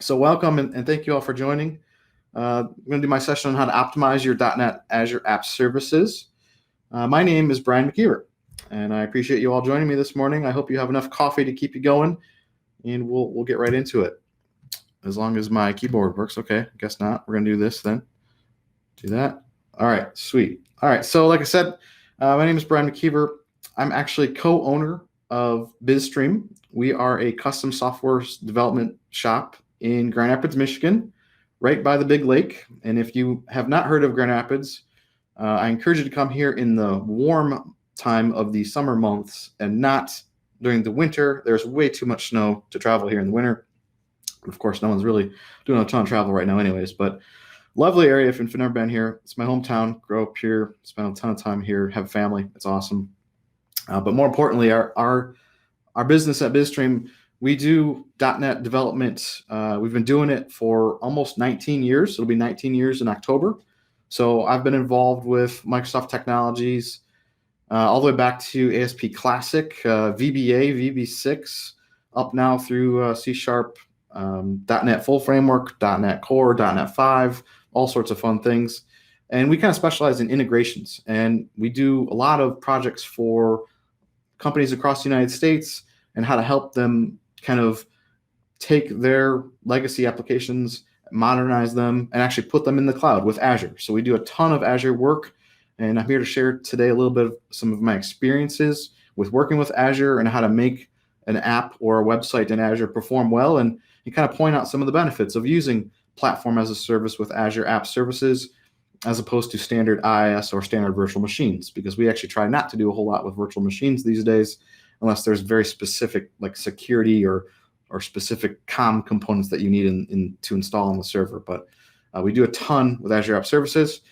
So welcome and thank you all for joining. I'm going to do my session on how to optimize your .NET Azure App Services. My name is Brian McKeever, and I appreciate you all joining me this morning. I hope you have enough coffee to keep you going, and we'll get right into it. As long as my keyboard works. Okay, I guess not. We're going to do this then. Do that. All right, sweet. All right, so like I said, my name is Brian McKeever. I'm actually co-owner of BizStream. We are a custom software development shop in Grand Rapids, Michigan, right by the big lake. And if you have not heard of Grand Rapids, I encourage you to come here in the warm time of the summer months and not during the winter. There's way too much snow to travel here in the winter. Of course, no one's really doing a ton of travel right now anyways, but lovely area if you've never been here. It's my hometown, grew up here, spent a ton of time here, have a family. It's awesome. But more importantly, our business at BizStream, we do .NET development. We've been doing it for almost 19 years. It'll be 19 years in October. So I've been involved with Microsoft technologies all the way back to ASP Classic, VBA, VB6, up now through C#, .NET Full Framework, .NET Core, .NET 5, all sorts of fun things. And we kind of specialize in integrations. And we do a lot of projects for companies across the United States and how to help them kind of take their legacy applications, modernize them, and actually put them in the cloud with Azure. So we do a ton of Azure work. And I'm here to share today a little bit of some of my experiences with working with Azure and how to make an app or a website in Azure perform well, and kind of point out some of the benefits of using platform as a service with Azure App Services as opposed to standard IaaS or standard virtual machines, because we actually try not to do a whole lot with virtual machines these days unless there's very specific like security or specific COM components that you need to install on the server. But we do a ton with Azure App Services.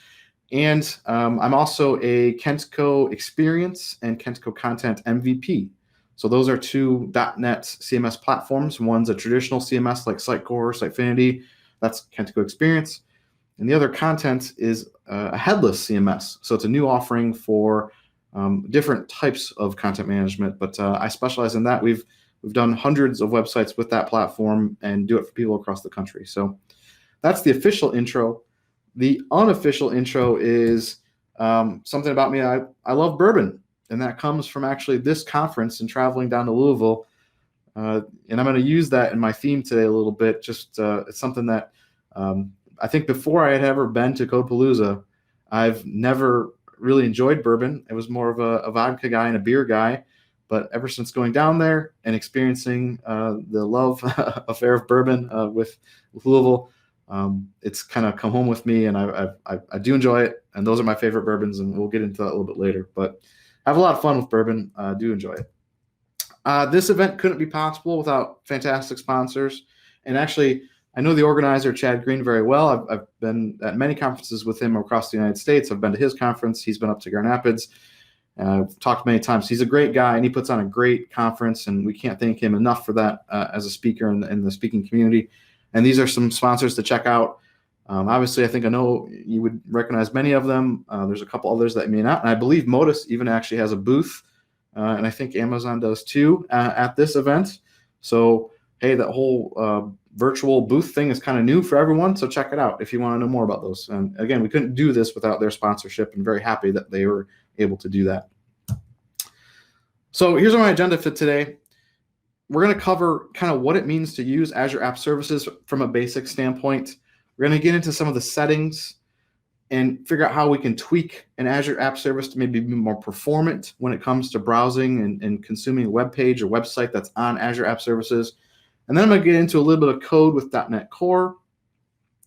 And I'm also a Kentco Experience and Kentco Content MVP. So those are two .NET CMS platforms. One's a traditional CMS like Sitecore, Sitefinity. That's Kentco Experience. And the other content is a headless CMS. So it's a new offering for different types of content management. But I specialize in that. We've done hundreds of websites with that platform and do it for people across the country. So that's the official intro. The unofficial intro is something about me. I love bourbon. And that comes from actually this conference and traveling down to Louisville. And I'm going to use that in my theme today a little bit. Just it's something that I think before I had ever been to Code PaLOUsa, I've never really enjoyed bourbon. I was more of a vodka guy and a beer guy. But ever since going down there and experiencing the love affair of bourbon with Louisville, it's kind of come home with me, and I do enjoy it. And those are my favorite bourbons, and we'll get into that a little bit later. But I have a lot of fun with bourbon. I do enjoy it. This event couldn't be possible without fantastic sponsors. And actually, I know the organizer, Chad Green, very well. I've been at many conferences with him across the United States. I've been to his conference. He's been up to Grand Rapids. I've talked many times. He's a great guy, and he puts on a great conference, and we can't thank him enough for that as a speaker in the speaking community. And these are some sponsors to check out. Obviously, I know you would recognize many of them. There's a couple others that may not. And I believe Modus even actually has a booth, and I think Amazon does too at this event. So, hey, that whole virtual booth thing is kind of new for everyone. So check it out if you want to know more about those. And again, we couldn't do this without their sponsorship, and very happy that they were able to do that. So here's my agenda for today. We're going to cover kind of what it means to use Azure App Services from a basic standpoint. We're going to get into some of the settings and figure out how we can tweak an Azure App Service to maybe be more performant when it comes to browsing and consuming a web page or website that's on Azure App Services. And then I'm going to get into a little bit of code with .NET Core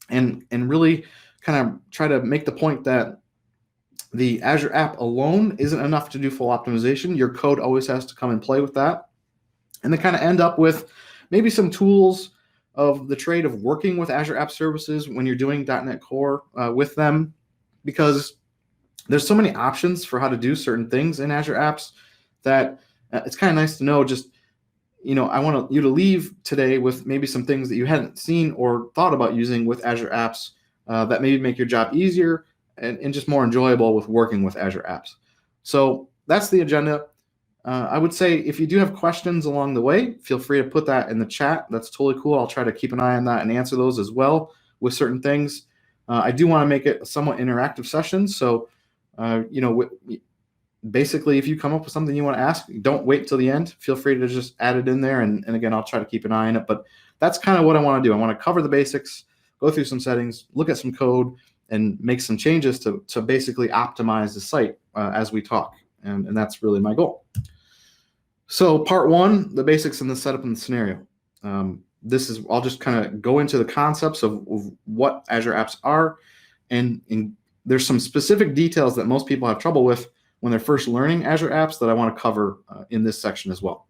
and really kind of try to make the point that the Azure app alone isn't enough to do full optimization. Your code always has to come and play with that. And then kind of end up with maybe some tools of the trade of working with Azure App Services when you're doing .NET Core with them, because there's so many options for how to do certain things in Azure Apps that it's kind of nice to know. Just, I want you to leave today with maybe some things that you hadn't seen or thought about using with Azure Apps that maybe make your job easier and just more enjoyable with working with Azure Apps. So that's the agenda. I would say if you do have questions along the way, feel free to put that in the chat. That's totally cool. I'll try to keep an eye on that and answer those as well with certain things. I do want to make it a somewhat interactive session. So, basically, if you come up with something you want to ask, don't wait till the end. Feel free to just add it in there. And again, I'll try to keep an eye on it. But that's kind of what I want to do. I want to cover the basics, go through some settings, look at some code, and make some changes to basically optimize the site as we talk. And that's really my goal. So part one, the basics and the setup and the scenario. I'll just kind of go into the concepts of what Azure Apps are. And there's some specific details that most people have trouble with when they're first learning Azure Apps that I want to cover in this section as well.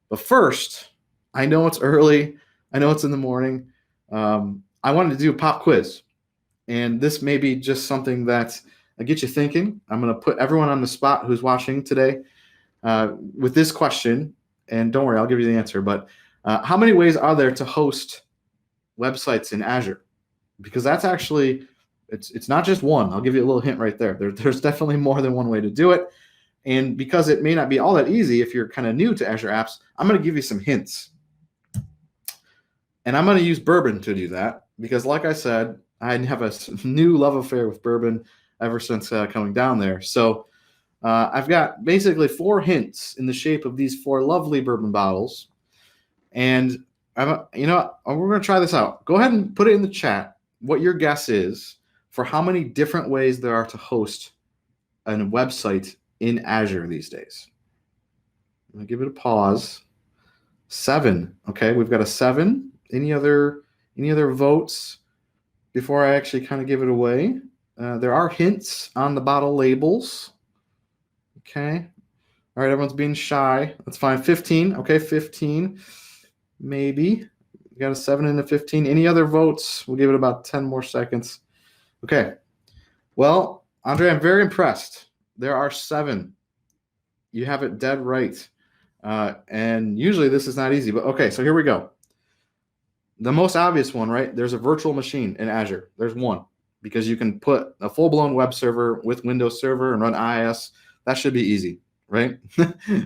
But first, I know it's early. I know it's in the morning. I wanted to do a pop quiz. And this may be just something that get you thinking. I'm going to put everyone on the spot who's watching today with this question. And don't worry, I'll give you the answer. But how many ways are there to host websites in Azure? Because that's actually, it's not just one. I'll give you a little hint right there. There's definitely more than one way to do it. And because it may not be all that easy if you're kind of new to Azure Apps, I'm going to give you some hints. And I'm going to use bourbon to do that because, like I said, I have a new love affair with bourbon ever since coming down there. So I've got basically 4 hints in the shape of these 4 lovely bourbon bottles. And we're going to try this out. Go ahead and put it in the chat what your guess is for how many different ways there are to host a website in Azure these days. I'm going to give it a pause. 7. Okay, we've got a 7. Any other votes before I actually kind of give it away? There are hints on the bottle labels. Okay. All right, everyone's being shy. That's fine. 15. Okay, 15. Maybe. We got a 7 and a 15. Any other votes? We'll give it about 10 more seconds. Okay. Well, Andre, I'm very impressed. There are 7. You have it dead right. And usually this is not easy, but okay, so here we go. The most obvious one, right? There's a virtual machine in Azure. There's one because you can put a full-blown web server with Windows Server and run IIS. That should be easy, right?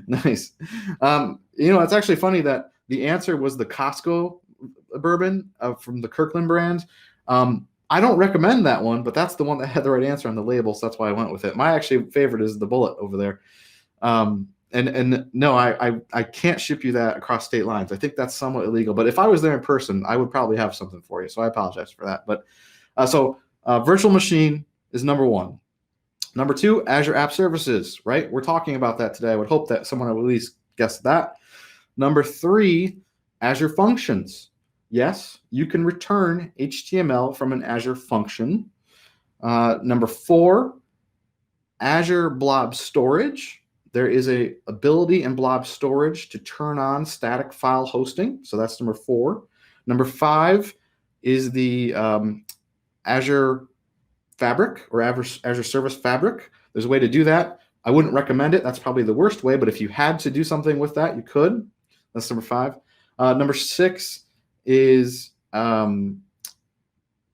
Nice. It's actually funny that the answer was the Costco bourbon from the Kirkland brand. I don't recommend that one, but that's the one that had the right answer on the label, so that's why I went with it. My actually favorite is the Bullet over there. And no, I can't ship you that across state lines. I think that's somewhat illegal. But if I was there in person, I would probably have something for you. So I apologize for that. But virtual machine is number 1. Number 2, Azure App Services, right? We're talking about that today. I would hope that someone would at least guess that. Number 3, Azure Functions. Yes, you can return HTML from an Azure function. Number 4, Azure Blob Storage. There is a ability in Blob Storage to turn on static file hosting. So that's number 4. Number 5 is the Azure Fabric or Azure Service Fabric. There's a way to do that. I wouldn't recommend it. That's probably the worst way. But if you had to do something with that, you could. That's number 5. Number 6 is the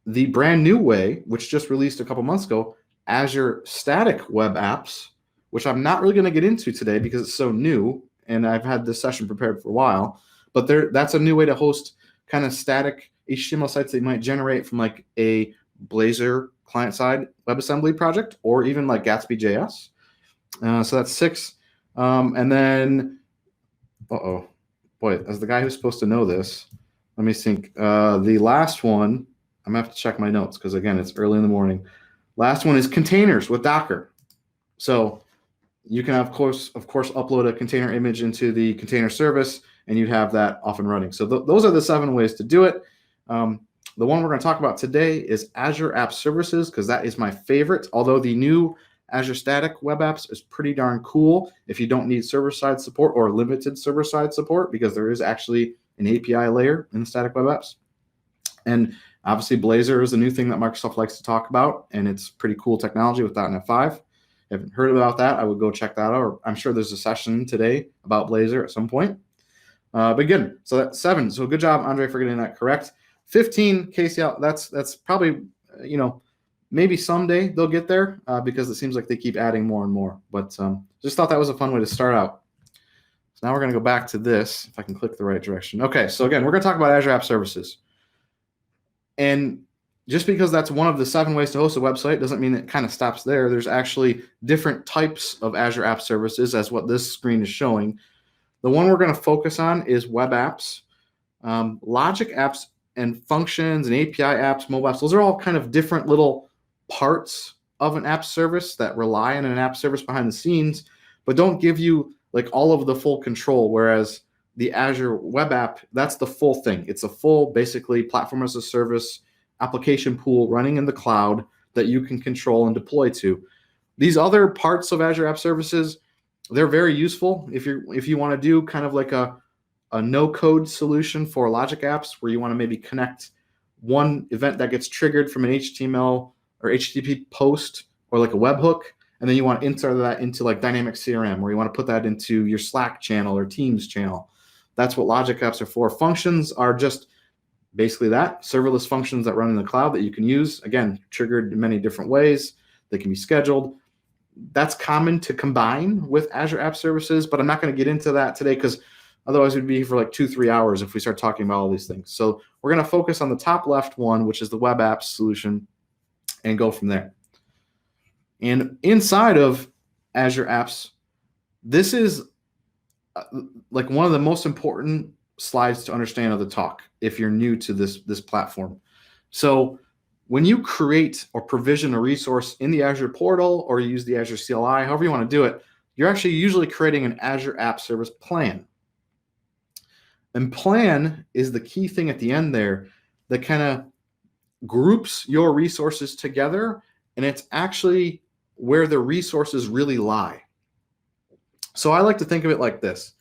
brand new way, which just released a couple months ago, Azure Static Web Apps, which I'm not really going to get into today because it's so new, and I've had this session prepared for a while. But that's a new way to host kind of static HTML sites that you might generate from like a Blazor client-side WebAssembly project or even like Gatsby.js. So that's 6. And then, boy, as the guy who's supposed to know this, let me think. The last one, I'm going to have to check my notes because, again, it's early in the morning. Last one is containers with Docker. So you can, of course, upload a container image into the container service, and you have that off and running. So those are the 7 ways to do it. The one we're going to talk about today is Azure App Services because that is my favorite, although the new Azure Static Web Apps is pretty darn cool if you don't need server-side support or limited server-side support because there is actually an API layer in the Static Web Apps. And obviously, Blazor is a new thing that Microsoft likes to talk about, and it's pretty cool technology with .NET 5. If you haven't heard about that, I would go check that out. Or I'm sure there's a session today about Blazor at some point. But again, so that's 7. So good job, Andre, for getting that correct. 15, Casey, that's probably, Maybe someday they'll get there because it seems like they keep adding more and more. But just thought that was a fun way to start out. So now we're going to go back to this, if I can click the right direction. Okay, so again, we're going to talk about Azure App Services. And just because that's one of the 7 ways to host a website doesn't mean it kind of stops there. There's actually different types of Azure App Services, as what this screen is showing. The one we're going to focus on is web apps, logic apps, and functions and API apps, mobile apps. Those are all kind of different little parts of an app service that rely on an app service behind the scenes, but don't give you like all of the full control. Whereas the Azure web app, that's the full thing. It's a full, basically, platform as a service application pool running in the cloud that you can control and deploy to. These other parts of Azure App Services, they're very useful if you want to do kind of like a no-code solution for logic apps, where you want to maybe connect one event that gets triggered from an HTML or HTTP post or like a webhook, and then you want to insert that into like dynamic CRM, where you want to put that into your Slack channel or Teams channel. That's what logic apps are for. Functions are just basically that, serverless functions that run in the cloud that you can use, again, triggered in many different ways. They can be scheduled. That's common to combine with Azure App Services, but I'm not going to get into that today because otherwise we'd be here for like 2-3 hours if we start talking about all these things. So we're going to focus on the top left one, which is the web apps solution, and go from there. And inside of Azure Apps, this is like one of the most important slides to understand of the talk if you're new to this platform. So when you create or provision a resource in the Azure portal or use the Azure CLI, however you want to do it, you're actually usually creating an Azure App Service plan. And plan is the key thing at the end there that kind of groups your resources together, and it's actually where the resources really lie. So I like to think of it like this.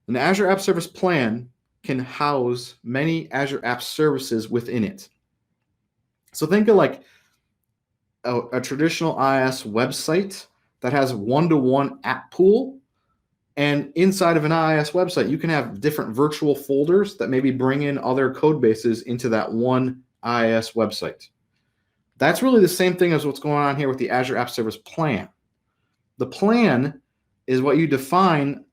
An Azure App Service plan can house many Azure App Services within it. So think of like a traditional IIS website that has one-to-one app pool. And inside of an IIS website, you can have different virtual folders that maybe bring in other code bases into that one IIS website. That's really the same thing as what's going on here with the Azure App Service plan. The plan is what you define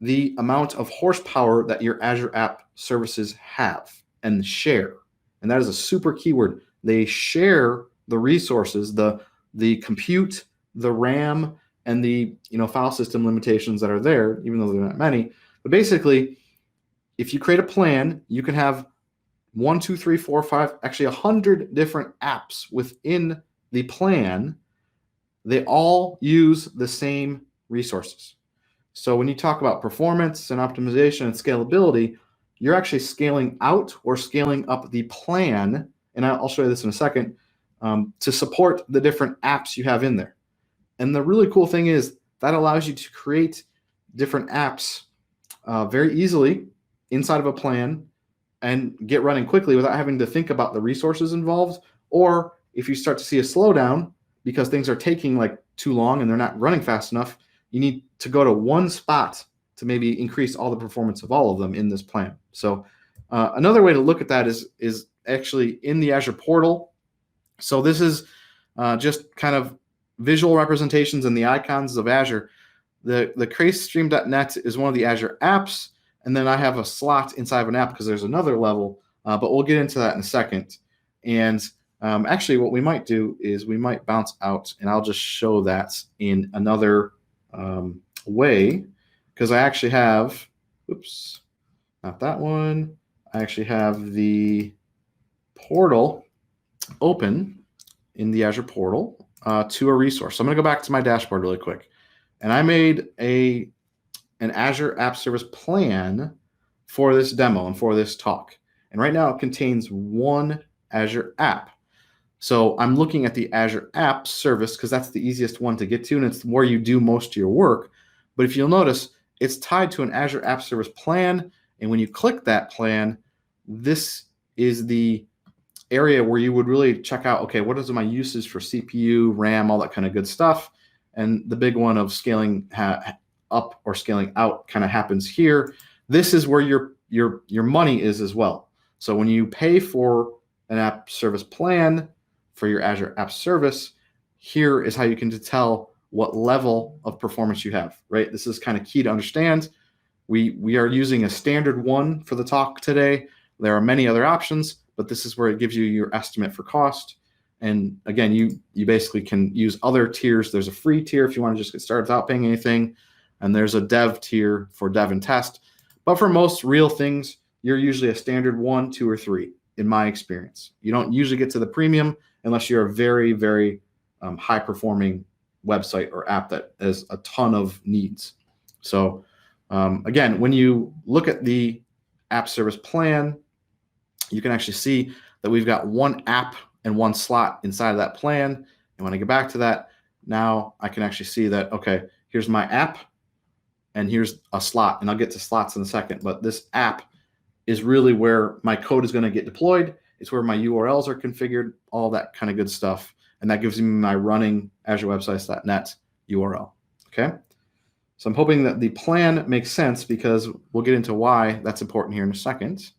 the amount of horsepower that your Azure App Services have and share. And that is a super keyword. They share the resources, the compute, the RAM, and the file system limitations that are there, even though there are not many. But basically, if you create a plan, you can have 1, 2, 3, 4, 5, actually 100 different apps within the plan. They all use the same resources. So when you talk about performance and optimization and scalability, you're actually scaling out or scaling up the plan, and I'll show you this in a second, to support the different apps you have in there. And the really cool thing is that allows you to create different apps very easily inside of a plan and get running quickly without having to think about the resources involved. Or if you start to see a slowdown because things are taking like too long and they're not running fast enough, you need to go to one spot to maybe increase all the performance of all of them in this plan. So another way to look at that is actually in the Azure portal. So this is just kind of visual representations and the icons of Azure. The CrazeStream.net is one of the Azure apps, and then I have a slot inside of an app because there's another level, but we'll get into that in a second. And actually what we might do is we might bounce out, and I'll just show that in another way, because I actually have, oops, not that one. I actually have the portal open in the Azure portal to a resource. So I'm going to go back to my dashboard really quick. And I made an Azure App Service plan for this demo and for this talk. And right now it contains one Azure app. So I'm looking at the Azure App Service because that's the easiest one to get to, and it's where you do most of your work. But if you'll notice, it's tied to an Azure App Service plan. And when you click that plan, this is the area where you would really check out, okay, what is my uses for CPU, RAM, all that kind of good stuff. And the big one of scaling up or scaling out kind of happens here. This is where your money is as well. So when you pay for an app service plan for your Azure App Service, here is how you can tell what level of performance you have, right? This is kind of key to understand. We are using a standard one for the talk today. There are many other options, but this is where it gives you your estimate for cost. And again, you basically can use other tiers. There's a free tier if you want to just get started without paying anything. And there's a dev tier for dev and test. But for most real things, you're usually a standard 1, 2, or 3, in my experience. You don't usually get to the premium unless you're a very, very high-performing website or app that has a ton of needs. So again, when you look at the app service plan, you can actually see that we've got one app and one slot inside of that plan. And when I get back to that, now I can actually see that, okay, here's my app and here's a slot. And I'll get to slots in a second, but this app is really where my code is going to get deployed. It's where my URLs are configured, all that kind of good stuff. And that gives me my running azurewebsites.net URL, okay? So I'm hoping that the plan makes sense because we'll get into why that's important here in a second.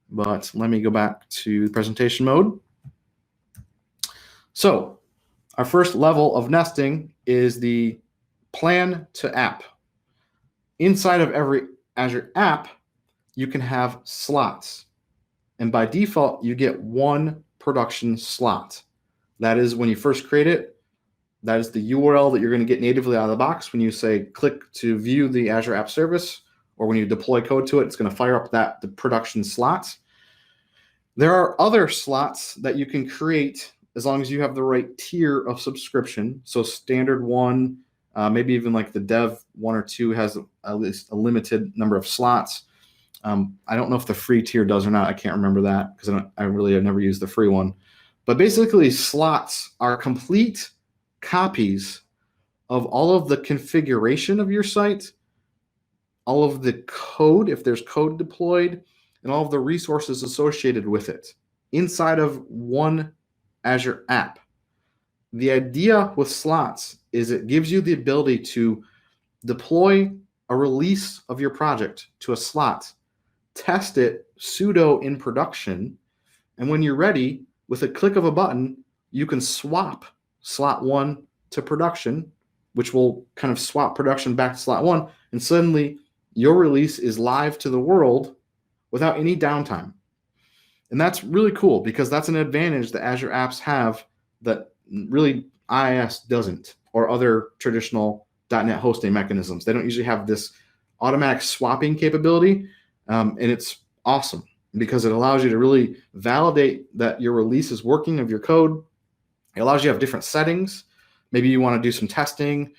But let me go back to presentation mode. So our first level of nesting is the plan to app. Inside of every Azure app, you can have slots. And by default, you get one production slot. That is when you first create it, that is the URL that you're going to get natively out of the box when you say click to view the Azure App Service, or when you deploy code to it, it's going to fire up the production slot. There are other slots that you can create as long as you have the right tier of subscription. So standard 1, maybe even like the dev 1 or 2 has at least a limited number of slots. I don't know if the free tier does or not. I can't remember that because I really have never used the free one. But basically, slots are complete copies of all of the configuration of your site, all of the code, if there's code deployed, and all of the resources associated with it inside of one Azure app. The idea with slots is it gives you the ability to deploy a release of your project to a slot, test it pseudo in production, and when you're ready, with a click of a button, you can swap slot 1 to production, which will kind of swap production back to slot 1, and suddenly your release is live to the world without any downtime. And that's really cool because that's an advantage that Azure Apps have that really IIS doesn't, or other traditional .NET hosting mechanisms. They don't usually have this automatic swapping capability, and it's awesome because it allows you to really validate that your release is working of your code. It allows you to have different settings. Maybe you want to do some testing,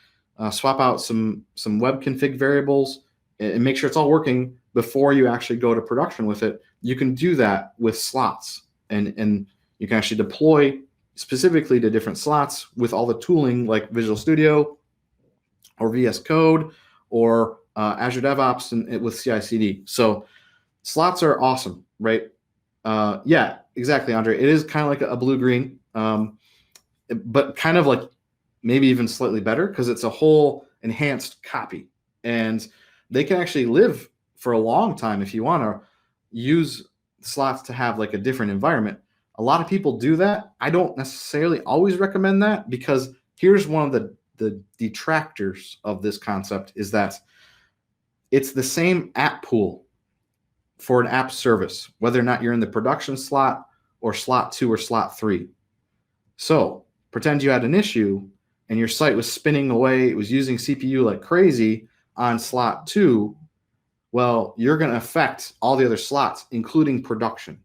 swap out some web config variables, and make sure it's all working before you actually go to production with it. You can do that with slots, and you can actually deploy specifically to different slots with all the tooling like Visual Studio or VS Code or Azure DevOps and with CI/CD. So slots are awesome, right? Yeah, exactly, Andre. It is kind of like a blue-green, but kind of like maybe even slightly better because it's a whole enhanced copy. And they can actually live for a long time if you want to use slots to have like a different environment. A lot of people do that. I don't necessarily always recommend that because here's one of the detractors of this concept is that it's the same app pool for an app service, whether or not you're in the production slot or slot 2 or slot 3. So pretend you had an issue and your site was spinning away, it was using CPU like crazy on slot 2. Well, you're going to affect all the other slots, including production.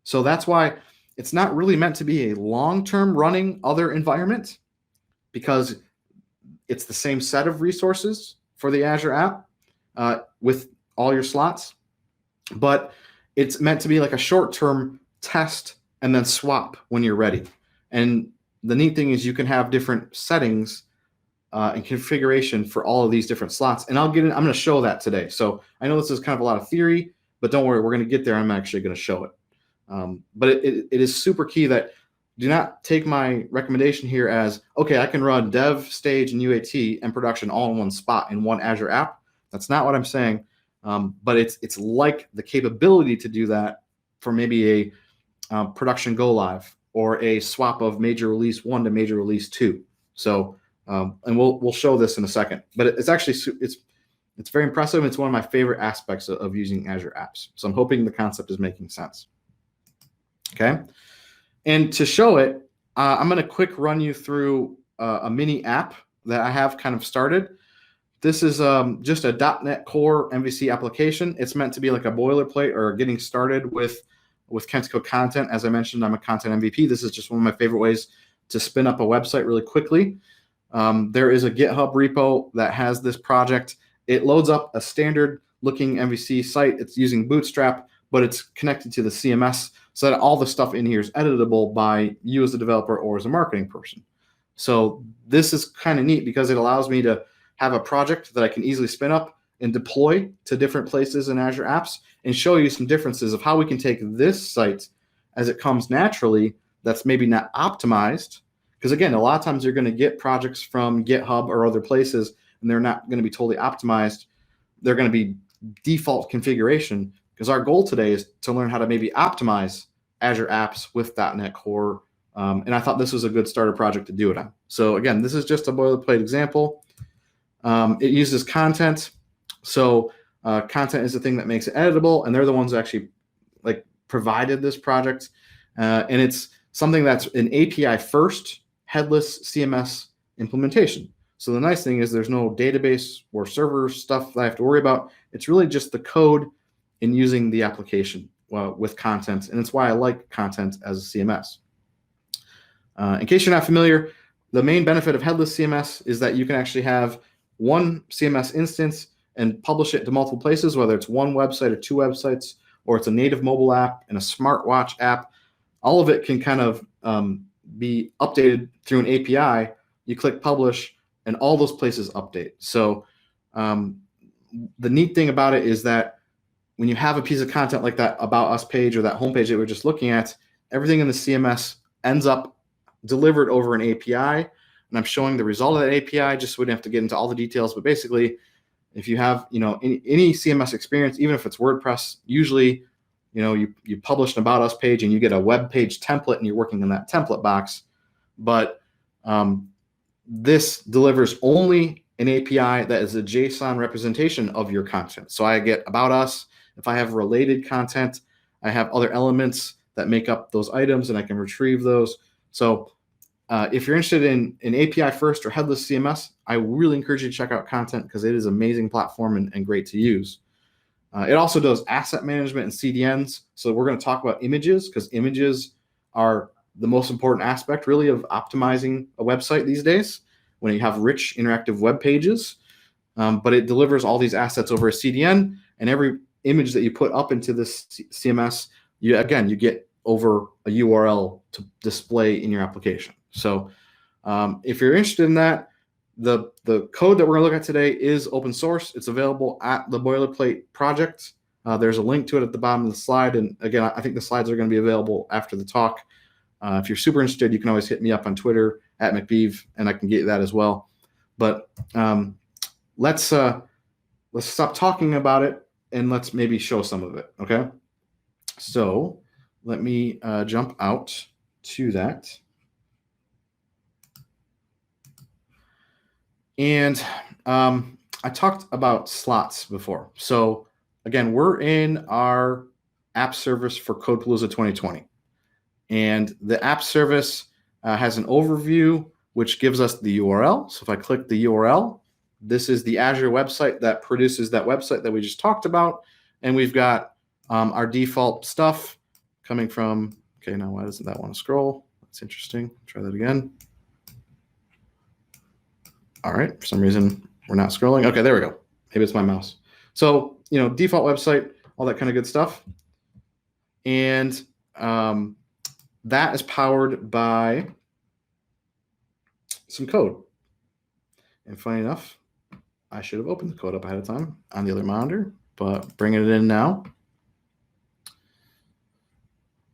So that's why it's not really meant to be a long-term running other environment because it's the same set of resources for the Azure app with all your slots, but it's meant to be like a short-term test and then swap when you're ready. And the neat thing is you can have different settings and configuration for all of these different slots. And I'm going to show that today. So I know this is kind of a lot of theory, but don't worry, we're going to get there. I'm actually going to show it. But it is super key that do not take my recommendation here as, okay, I can run dev, stage, and UAT and production all in one spot in one Azure app. That's not what I'm saying. But it's like the capability to do that for maybe a production go live or a swap of major release 1 to major release 2. So, and we'll show this in a second, but it's actually, it's very impressive. It's one of my favorite aspects of using Azure Apps. So I'm hoping the concept is making sense. Okay. And to show it, I'm going to quick run you through a mini app that I have kind of started. This is just a .NET Core MVC application. It's meant to be like a boilerplate or getting started with Kentico content. As I mentioned, I'm a content MVP. This is just one of my favorite ways to spin up a website really quickly. There is a GitHub repo that has this project. It loads up a standard looking MVC site. It's using Bootstrap, but it's connected to the CMS so that all the stuff in here is editable by you as a developer or as a marketing person. So this is kind of neat because it allows me to have a project that I can easily spin up and deploy to different places in Azure Apps and show you some differences of how we can take this site as it comes naturally that's maybe not optimized. Because again, a lot of times you're going to get projects from GitHub or other places and they're not going to be totally optimized. They're going to be default configuration, because our goal today is to learn how to maybe optimize Azure Apps with .NET Core. And I thought this was a good starter project to do it on. So again, this is just a boilerplate example. It uses content. So content is the thing that makes it editable, and they're the ones that actually like provided this project. And it's something that's an API first headless CMS implementation. So the nice thing is there's no database or server stuff that I have to worry about. It's really just the code in using the application with content. And it's why I like content as a CMS. In case you're not familiar, the main benefit of headless CMS is that you can actually have one CMS instance and publish it to multiple places, whether it's one website or two websites, or it's a native mobile app and a smartwatch app. All of it can kind of be updated through an API. You click publish and all those places update. So the neat thing about it is that when you have a piece of content like that About Us page or that homepage that we were just looking at, everything in the CMS ends up delivered over an API. And I'm showing the result of that API just so we don't have to get into all the details. But basically, if you have any CMS experience, even if it's WordPress, usually you publish an About Us page and you get a web page template and you're working in that template box. But this delivers only an API that is a JSON representation of your content. So I get About Us. If I have related content, I have other elements that make up those items and I can retrieve those. So if you're interested in an API first or headless CMS, I really encourage you to check out Content because it is an amazing platform and great to use. It also does asset management and CDNs. So we're going to talk about images because images are the most important aspect really of optimizing a website these days when you have rich interactive web pages. But it delivers all these assets over a CDN, and every image that you put up into this CMS, you get over a URL to display in your application. So if you're interested in that, the code that we're going to look at today is open source. It's available at the Boilerplate project. There's a link to it at the bottom of the slide. And again, I think the slides are going to be available after the talk. If you're super interested, you can always hit me up on Twitter at McBeeve, and I can get you that as well. But let's stop talking about it and let's maybe show some of it. Okay. So let me jump out to that. And I talked about slots before. So again, we're in our app service for Code PaLOUsa 2020. And the app service has an overview, which gives us the URL. So if I click the URL, this is the Azure website that produces that website that we just talked about. And we've got our default stuff coming from, okay, now why doesn't that want to scroll? That's interesting. Try that again. All right, for some reason, we're not scrolling. Okay, there we go. Maybe it's my mouse. So, default website, all that kind of good stuff. And that is powered by some code. And funny enough, I should have opened the code up ahead of time on the other monitor, but bringing it in now.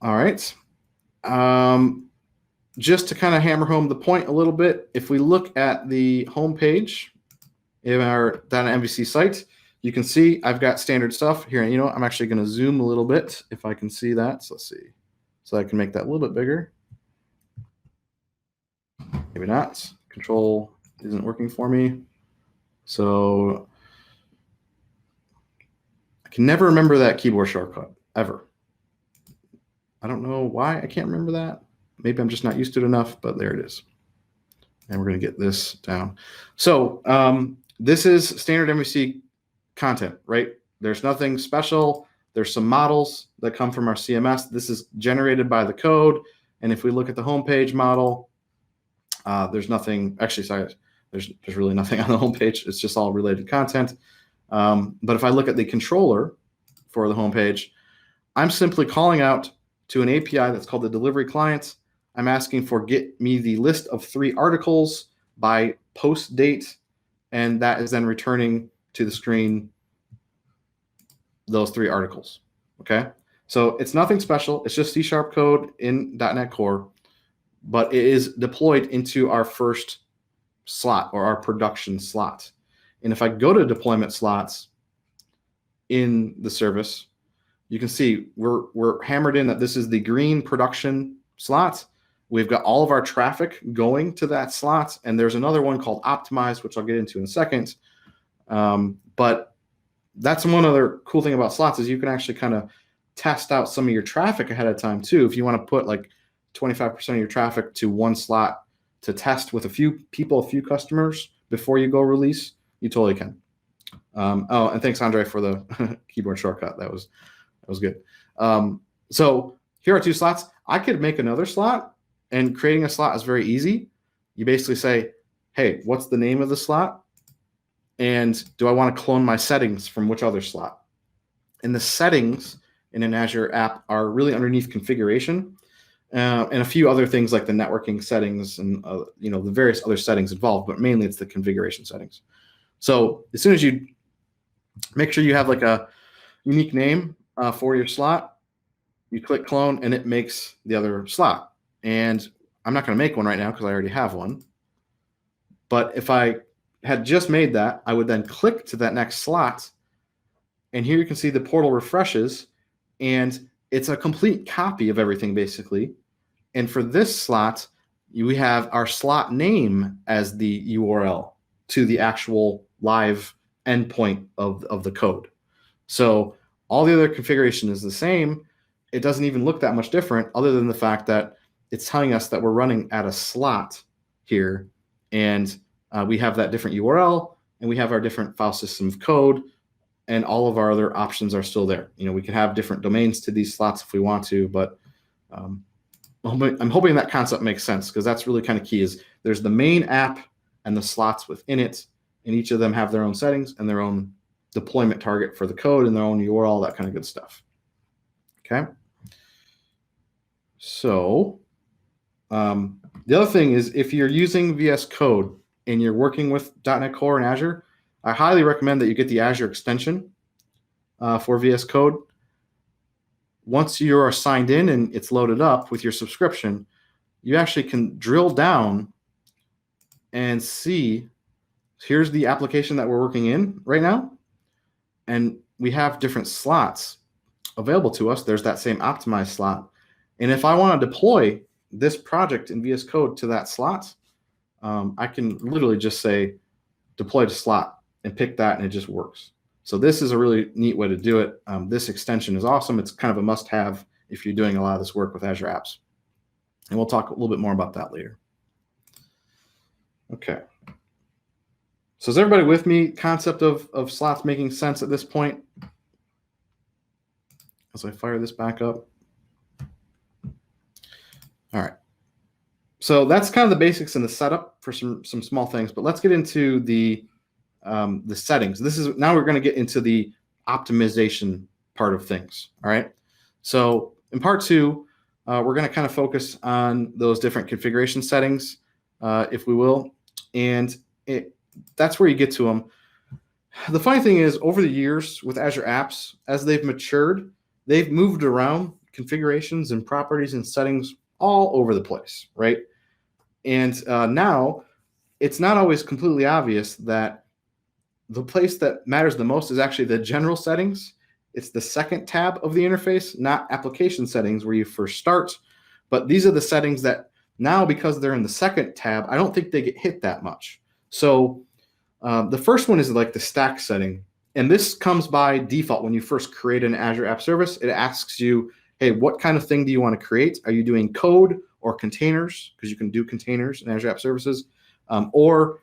All right. Just to kind of hammer home the point a little bit, if we look at the home page in our .NET MVC site, you can see I've got standard stuff here. And I'm actually going to zoom a little bit if I can see that. So let's see. So I can make that a little bit bigger. Maybe not. Control isn't working for me. So I can never remember that keyboard shortcut, ever. I don't know why I can't remember that. Maybe I'm just not used to it enough, but there it is. And we're going to get this down. So this is standard MVC content, right? There's nothing special. There's some models that come from our CMS. This is generated by the code. And if we look at the homepage model, there's nothing, actually, sorry, there's really nothing on the homepage. It's just all related content. But if I look at the controller for the homepage, I'm simply calling out to an API that's called the delivery client. I'm asking for get me the list of 3 articles by post date, and that is then returning to the screen those 3 articles. Okay, so it's nothing special. It's just C# code in .NET Core, but it is deployed into our first slot or our production slot. And if I go to deployment slots in the service, you can see we're hammered in that this is the green production slot. We've got all of our traffic going to that slot, and there's another one called optimize, which I'll get into in a second. But that's one other cool thing about slots is you can actually kind of test out some of your traffic ahead of time too. If you want to put like 25% of your traffic to one slot to test with a few people, a few customers before you go release, you totally can. Oh, and thanks, Andre, for the keyboard shortcut. That was good. So here are 2 slots. I could make another slot, and creating a slot is very easy. You basically say, hey, what's the name of the slot? And do I want to clone my settings from which other slot? And the settings in an Azure app are really underneath configuration and a few other things like the networking settings and the various other settings involved, but mainly it's the configuration settings. So as soon as you make sure you have like a unique name for your slot, you click clone and it makes the other slot. And I'm not going to make one right now because I already have one. But if I had just made that, I would then click to that next slot. And here you can see the portal refreshes, and it's a complete copy of everything basically. And for this slot, we have our slot name as the URL to the actual live endpoint of the code. So all the other configuration is the same. It doesn't even look that much different other than the fact that it's telling us that we're running at a slot here, and we have that different URL, and we have our different file system of code, and all of our other options are still there. We can have different domains to these slots if we want to, but I'm hoping that concept makes sense, because that's really kind of key. Is there's the main app and the slots within it, and each of them have their own settings and their own deployment target for the code and their own URL, that kind of good stuff. Okay. So the other thing is, if you're using VS Code and you're working with .NET Core and Azure, I highly recommend that you get the Azure extension for VS Code. Once you are signed in and it's loaded up with your subscription, you actually can drill down and see, here's the application that we're working in right now. And we have different slots available to us. There's that same optimized slot. And if I want to deploy this project in VS Code to that slot, I can literally just say deploy to slot and pick that, and it just works. So this is a really neat way to do it. This extension is awesome. It's kind of a must-have if you're doing a lot of this work with Azure Apps. And we'll talk a little bit more about that later. Okay. So is everybody with me? Concept of slots making sense at this point? As I fire this back up. All right. So that's kind of the basics and the setup for some small things, but let's get into the settings. Now we're going to get into the optimization part of things. All right. So in part 2, we're going to kind of focus on those different configuration settings, if we will, and that's where you get to them. The funny thing is, over the years with Azure Apps, as they've matured, they've moved around configurations and properties and settings all over the place, right? And now it's not always completely obvious that the place that matters the most is actually the general settings. It's the second tab of the interface, not application settings where you first start. But these are the settings that Now, because they're in the second tab, I don't think they get hit that much. So the first one is like the stack setting. And this comes by default when you first create an Azure App Service. It asks you, hey, what kind of thing do you want to create? Are you doing code or containers? Because you can do containers in Azure App Services. The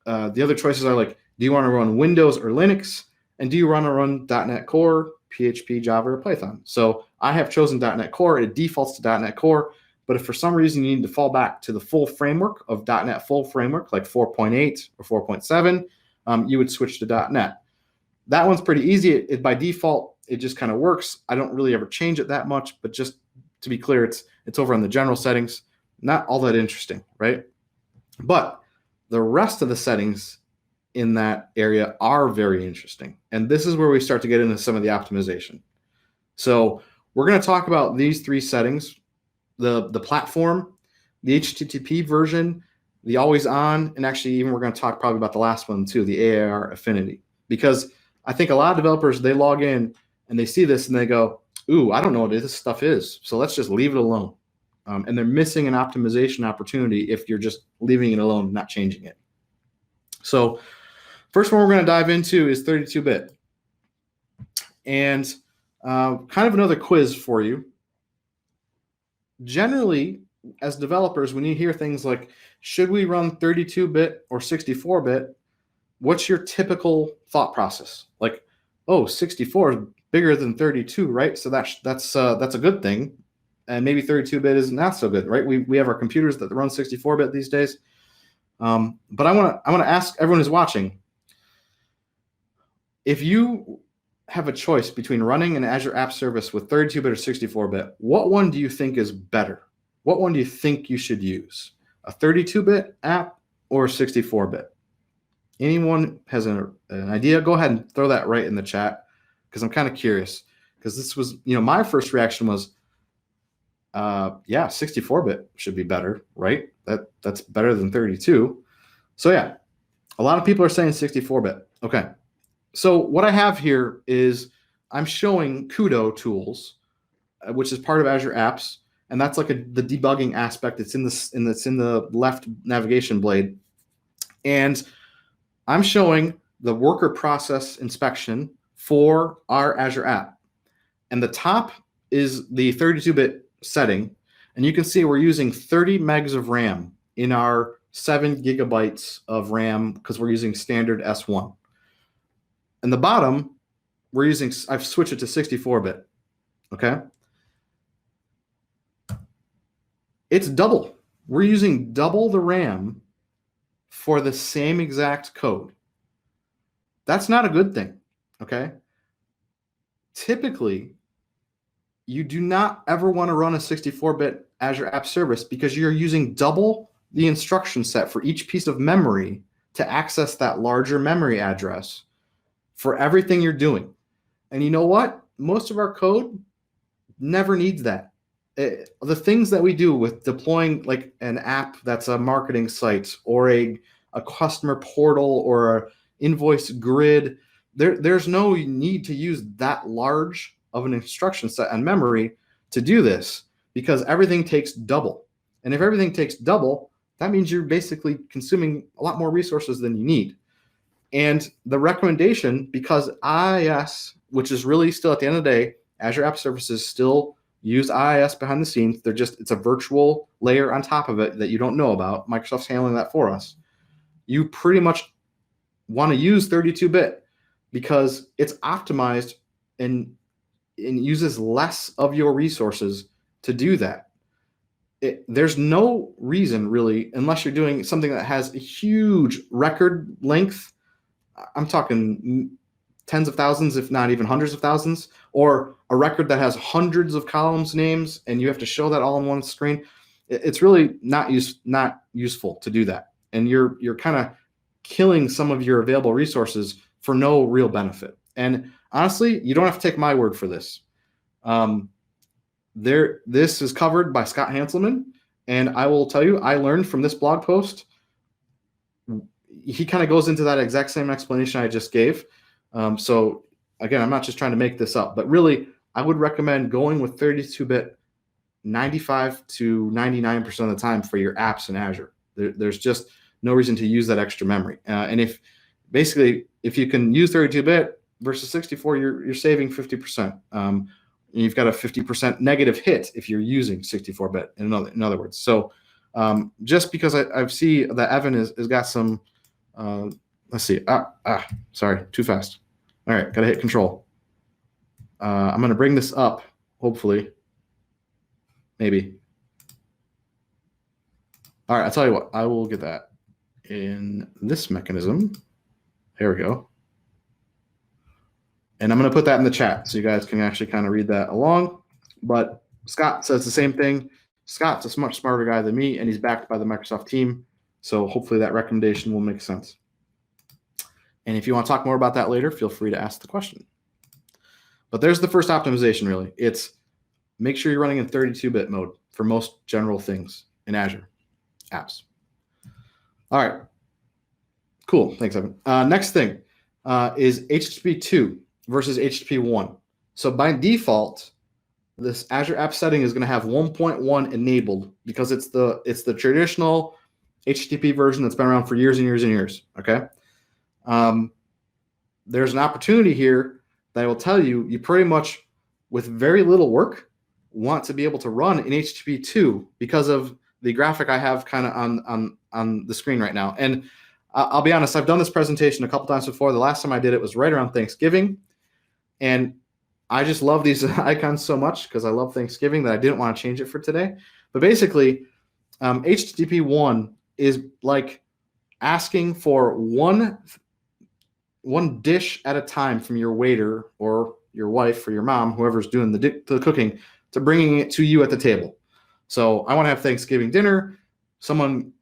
other choices are like, do you want to run Windows or Linux? And do you want to run .NET Core, PHP, Java, or Python? So I have chosen .NET Core. It defaults to .NET Core. But if for some reason you need to fall back to the full framework of .NET full framework, like 4.8 or 4.7, you would switch to .NET. That one's pretty easy. By default, it just kind of works. I don't really ever change it that much, but just to be clear, it's over on the general settings. Not all that interesting, right? But the rest of the settings in that area are very interesting. And this is where we start to get into some of the optimization. So we're going to talk about these three settings: the platform, the HTTP version, the always on, and actually even we're going to talk probably about the last one too, the AIR affinity. Because I think a lot of developers, they log in and they see this and they go, ooh, I don't know what this stuff is, so let's just leave it alone. And they're missing an optimization opportunity if you're just leaving it alone, not changing it. So first one we're going to dive into is 32-bit. And kind of another quiz for you. Generally, as developers, when you hear things like, should we run 32-bit or 64-bit, what's your typical thought process? Like, oh, 64 is bigger than 32, right? So that's a good thing. And maybe 32-bit is not so good, right? We have our computers that run 64-bit these days. But I want to ask everyone who's watching, if you have a choice between running an Azure App Service with 32-bit or 64-bit, what one do you think is better? What one do you think you should use? A 32-bit app or a 64-bit? Anyone has an idea? Go ahead and throw that right in the chat, because I'm kind of curious. Because this was, my first reaction was, yeah, 64-bit should be better, right? That's better than 32. So yeah, a lot of people are saying 64-bit. Okay. So what I have here is I'm showing Kudo tools, which is part of Azure Apps, and that's like the debugging aspect. It's in the left navigation blade, and I'm showing the worker process inspection for our Azure app, and the top is the 32-bit setting, and you can see we're using 30 megs of RAM in our 7 gigabytes of RAM because we're using standard S1. And the bottom, I've switched it to 64-bit, okay? It's double. We're using double the RAM for the same exact code. That's not a good thing, okay? Typically, you do not ever want to run a 64-bit Azure App Service because you're using double the instruction set for each piece of memory to access that larger memory address for everything you're doing. And you know what? Most of our code never needs that. The things that we do with deploying like an app that's a marketing site or a customer portal or an invoice grid, there's no need to use that large of an instruction set and memory to do this, because everything takes double. And if everything takes double, that means you're basically consuming a lot more resources than you need. And the recommendation, because IIS, which is really still at the end of the day, Azure App Services still use IIS behind the scenes. It's a virtual layer on top of it that you don't know about. Microsoft's handling that for us. You pretty much want to use 32-bit because it's optimized and uses less of your resources to do that. There's no reason really, unless you're doing something that has a huge record length. I'm talking tens of thousands, if not even hundreds of thousands, or a record that has hundreds of columns names and you have to show that all on one screen. It's really not useful to do that. And you're kind of killing some of your available resources for no real benefit. And honestly, you don't have to take my word for this. This is covered by Scott Hanselman, and I will tell you, I learned from this blog post. He kind of goes into that exact same explanation I just gave. So again, I'm not just trying to make this up, but really, I would recommend going with 32-bit 95 to 99% of the time for your apps in Azure. There's just no reason to use that extra memory. And if you can use 32-bit versus 64, you're saving 50%. You've got a 50% negative hit if you're using 64-bit, in other words. So just because I see that Evan has got some, let's see, sorry, too fast. All right, got to hit control. I'm going to bring this up, hopefully. Maybe. All right, I'll tell you what, I will get that in this mechanism. There we go. And I'm going to put that in the chat so you guys can actually kind of read that along. But Scott says the same thing. Scott's a much smarter guy than me, and he's backed by the Microsoft team. So hopefully that recommendation will make sense. And if you want to talk more about that later, feel free to ask the question. But there's the first optimization, really. It's make sure you're running in 32-bit mode for most general things in Azure apps. All right. Cool. Thanks, Evan. Next thing is HTTP 2 versus HTTP 1. So by default, this Azure App setting is going to have 1.1 enabled because it's the traditional HTTP version that's been around for years and years and years. Okay. There's an opportunity here that I will tell you pretty much, with very little work, want to be able to run in HTTP 2 because of the graphic I have kind of on the screen right now. And I'll be honest, I've done this presentation a couple times before. The last time I did it was right around Thanksgiving. And I just love these icons so much because I love Thanksgiving that I didn't want to change it for today. But basically, HTTP 1 is like asking for one dish at a time from your waiter or your wife or your mom, whoever's doing the cooking, to bringing it to you at the table. So I want to have Thanksgiving dinner. Someone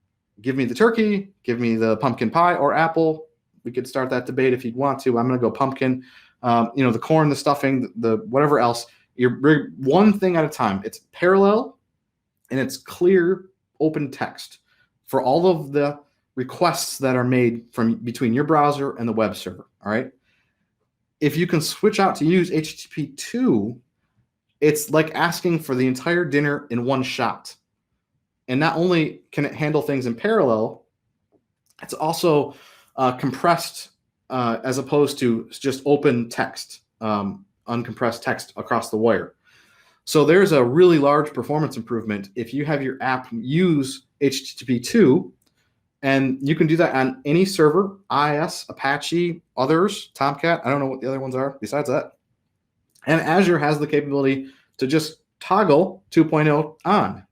give me the turkey, give me the pumpkin pie or apple. We could start that debate if you'd want to. I'm going to go pumpkin. The corn, the stuffing, the whatever else. You're one thing at a time. It's parallel and it's clear, open text for all of the requests that are made from between your browser and the web server. All right. If you can switch out to use HTTP 2, it's like asking for the entire dinner in one shot. And not only can it handle things in parallel, it's also compressed as opposed to just open text, uncompressed text across the wire. So there's a really large performance improvement if you have your app use HTTP 2, and you can do that on any server, IIS, Apache, others, Tomcat. I don't know what the other ones are besides that. And Azure has the capability to just toggle 2.0 on.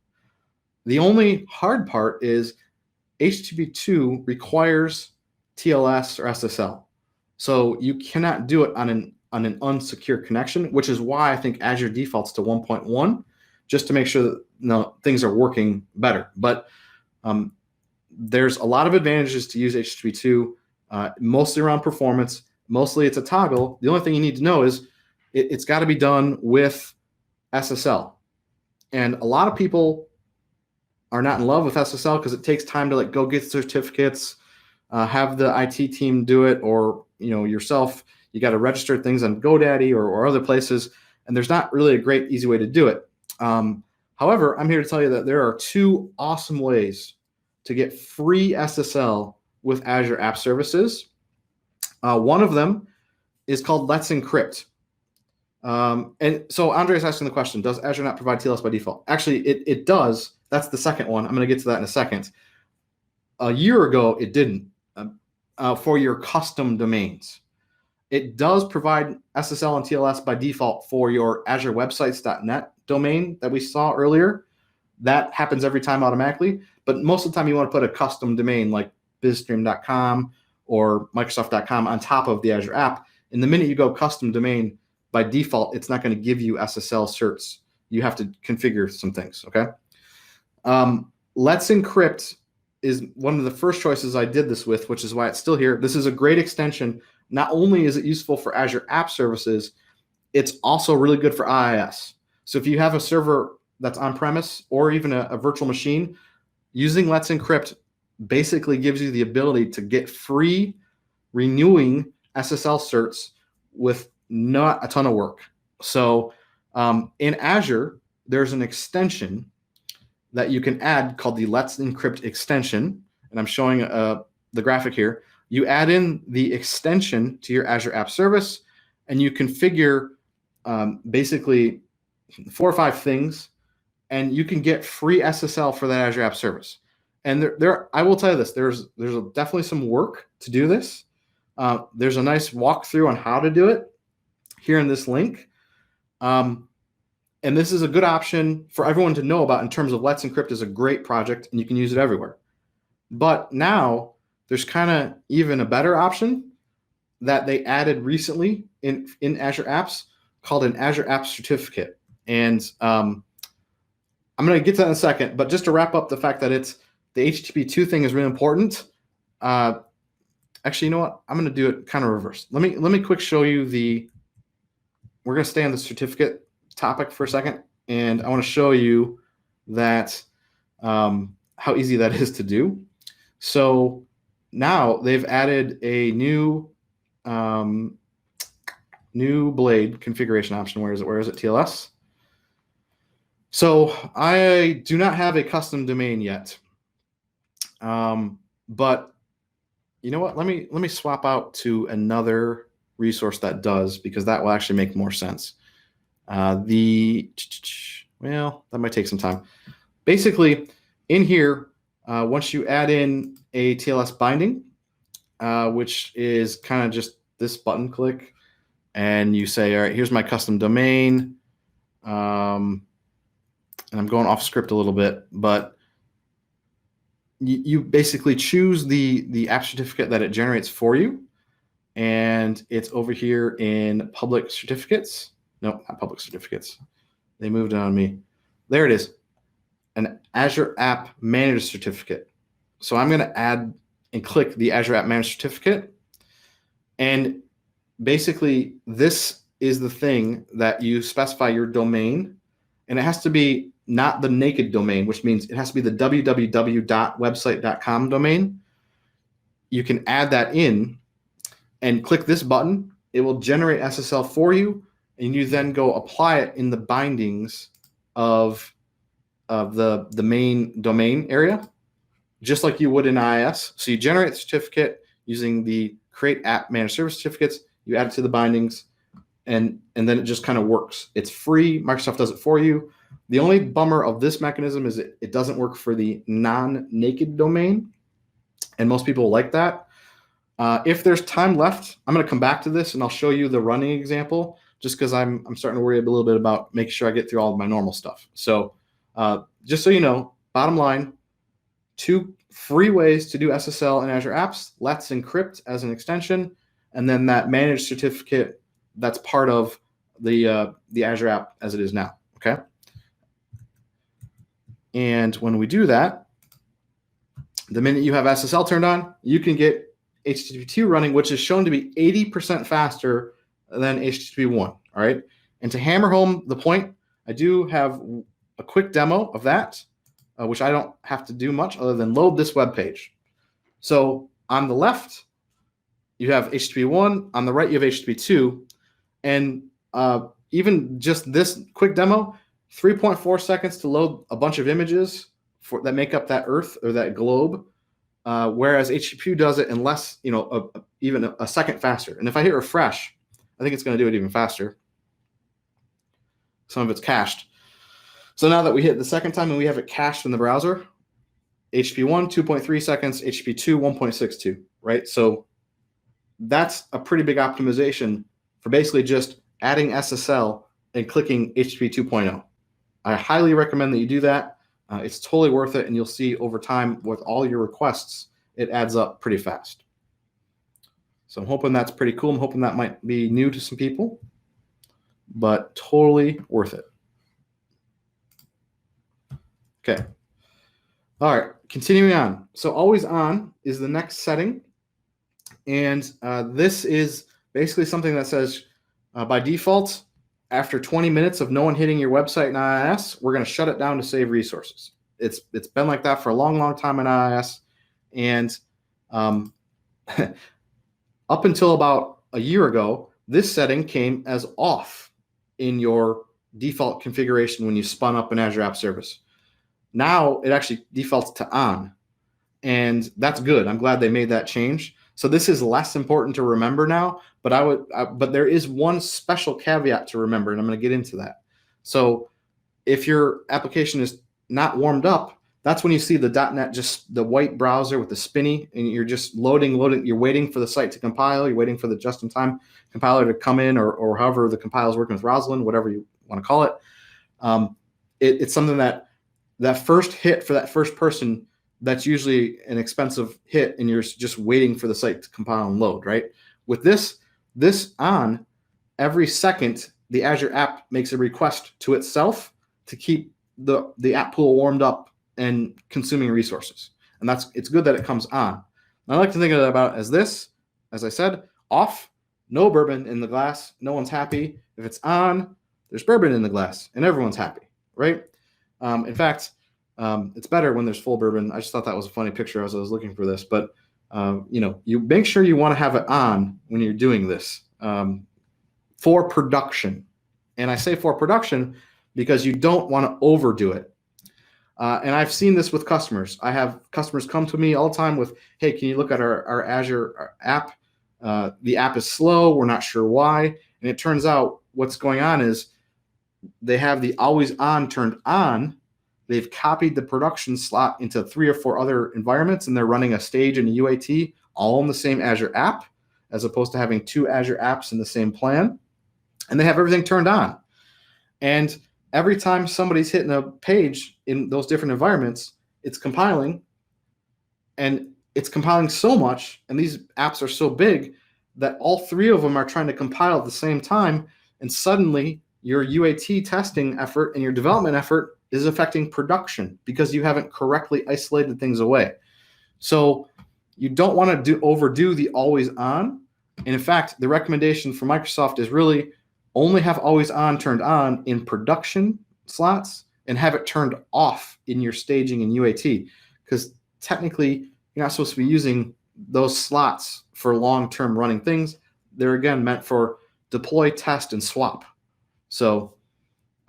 The only hard part is HTTP 2 requires TLS or SSL. So you cannot do it on an unsecure connection, which is why I think Azure defaults to 1.1, just to make sure that things are working better. But there's a lot of advantages to use HTTP 2, mostly around performance. Mostly it's a toggle. The only thing you need to know is it's got to be done with SSL. And a lot of people are not in love with SSL because it takes time to go get certificates, have the IT team do it, or yourself. You got to register things on GoDaddy or other places, and there's not really a great easy way to do it. However, I'm here to tell you that there are two awesome ways to get free SSL with Azure App Services. One of them is called Let's Encrypt. And so Andre's asking the question, does Azure not provide TLS by default? Actually, it does. That's the second one. I'm going to get to that in a second. A year ago, it didn't for your custom domains. It does provide SSL and TLS by default for your Azure Websites.net domain that we saw earlier. That happens every time automatically. But most of the time, you want to put a custom domain like bizstream.com or Microsoft.com on top of the Azure app. And the minute you go custom domain, by default, it's not going to give you SSL certs. You have to configure some things, okay? Let's Encrypt is one of the first choices I did this with, which is why it's still here. This is a great extension. Not only is it useful for Azure App Services, it's also really good for IIS. So if you have a server that's on-premise or even a virtual machine, using Let's Encrypt basically gives you the ability to get free renewing SSL certs with not a ton of work. So in Azure, there's an extension that you can add called the Let's Encrypt extension. And I'm showing the graphic here. You add in the extension to your Azure App Service, and you configure basically 4 or 5 things, and you can get free SSL for that Azure App Service. And I will tell you this, there's definitely some work to do this. There's a nice walkthrough on how to do it here in this link. And this is a good option for everyone to know about in terms of Let's Encrypt is a great project, and you can use it everywhere. But now there's kind of even a better option that they added recently in Azure Apps called an Azure App Certificate. And I'm going to get to that in a second, but just to wrap up the fact that the HTTP2 thing is really important. Actually, you know what? I'm going to do it kind of reverse. Let me quick show you we're going to stay on the certificate topic for a second, and I want to show you that how easy that is to do. So now they've added a new blade configuration option. Where is it? TLS. So I do not have a custom domain yet, but you know what? Let me swap out to another resource that does, because that will actually make more sense. Well, that might take some time. Basically, in here, once you add in a TLS binding, which is kind of just this button click, and you say, all right, here's my custom domain. And I'm going off script a little bit, but you basically choose the app certificate that it generates for you, and it's over here in public certificates. No, not public certificates. They moved it on me. There it is, an Azure App Manager certificate. So I'm going to add and click the Azure App Manager certificate, and basically this is the thing that you specify your domain, and it has to be not the naked domain, which means it has to be the www.website.com domain. You can add that in and click this button. It will generate SSL for you, and you then go apply it in the bindings of the main domain area, just like you would in IIS. So you generate the certificate using the Create App Managed Service certificates. You add it to the bindings, and then it just kind of works. It's free. Microsoft does it for you. The only bummer of this mechanism is it doesn't work for the non-naked domain, and most people like that. If there's time left, I'm going to come back to this, and I'll show you the running example, just because I'm starting to worry a little bit about making sure I get through all of my normal stuff. So just so you know, bottom line, 2 free ways to do SSL in Azure Apps: Let's Encrypt as an extension, and then that managed certificate that's part of the Azure app as it is now. Okay. And when we do that, the minute you have SSL turned on, you can get HTTP2 running, which is shown to be 80% faster than HTTP 1. All right. And to hammer home the point, I do have a quick demo of that, which I don't have to do much other than load this web page. So on the left, you have HTTP 1. On the right, you have HTTP 2. And even just this quick demo, 3.4 seconds to load a bunch of images that make up that Earth or that globe, whereas HTTP does it in less, even a second faster. And if I hit refresh, I think it's going to do it even faster. Some of it's cached. So now that we hit the second time and we have it cached in the browser, HTTP 1, 2.3 seconds, HTTP 2, 1.62, right? So that's a pretty big optimization for basically just adding SSL and clicking HTTP 2.0. I highly recommend that you do that. It's totally worth it, and you'll see over time with all your requests, it adds up pretty fast. So I'm hoping that's pretty cool. I'm hoping that might be new to some people, but totally worth it. Okay. All right, continuing on. So always on is the next setting, and this is basically something that says by default, after 20 minutes of no one hitting your website in IIS, we're going to shut it down to save resources. It's been like that for a long, long time in IIS. And up until about a year ago, this setting came as off in your default configuration when you spun up an Azure App Service. Now it actually defaults to on, and that's good. I'm glad they made that change. So this is less important to remember now, but there is one special caveat to remember, and I'm going to get into that. So if your application is not warmed up, that's when you see the .NET, just the white browser with the spinny, and you're just loading. You're waiting for the site to compile. You're waiting for the just-in-time compiler to come in, or however the compiler is working with Roslyn, whatever you want to call it. It's something that first hit for that first person, that's usually an expensive hit, and you're just waiting for the site to compile and load, right? With this on, every second, the Azure app makes a request to itself to keep the app pool warmed up and consuming resources. And it's good that it comes on. And I like to think of it about as this, as I said, off, no bourbon in the glass, no one's happy. If it's on, there's bourbon in the glass, and everyone's happy, right? In fact, it's better when there's full bourbon. I just thought that was a funny picture as I was looking for this. But you make sure you want to have it on when you're doing this for production. And I say for production because you don't want to overdo it. And I've seen this with customers. I have customers come to me all the time with, hey, can you look at our Azure app? The app is slow. We're not sure why. And it turns out what's going on is they have the always on turned on. They've copied the production slot into 3 or 4 other environments, and they're running a stage and a UAT all in the same Azure app, as opposed to having 2 Azure apps in the same plan. And they have everything turned on. And every time somebody's hitting a page in those different environments, it's compiling. And it's compiling so much, and these apps are so big, that all 3 of them are trying to compile at the same time. And suddenly your UAT testing effort and your development effort is affecting production because you haven't correctly isolated things away. So you don't want to overdo the always on. And in fact, the recommendation from Microsoft is really only have always on turned on in production slots and have it turned off in your staging and UAT, because technically you're not supposed to be using those slots for long-term running things. They're, again, meant for deploy, test, and swap. So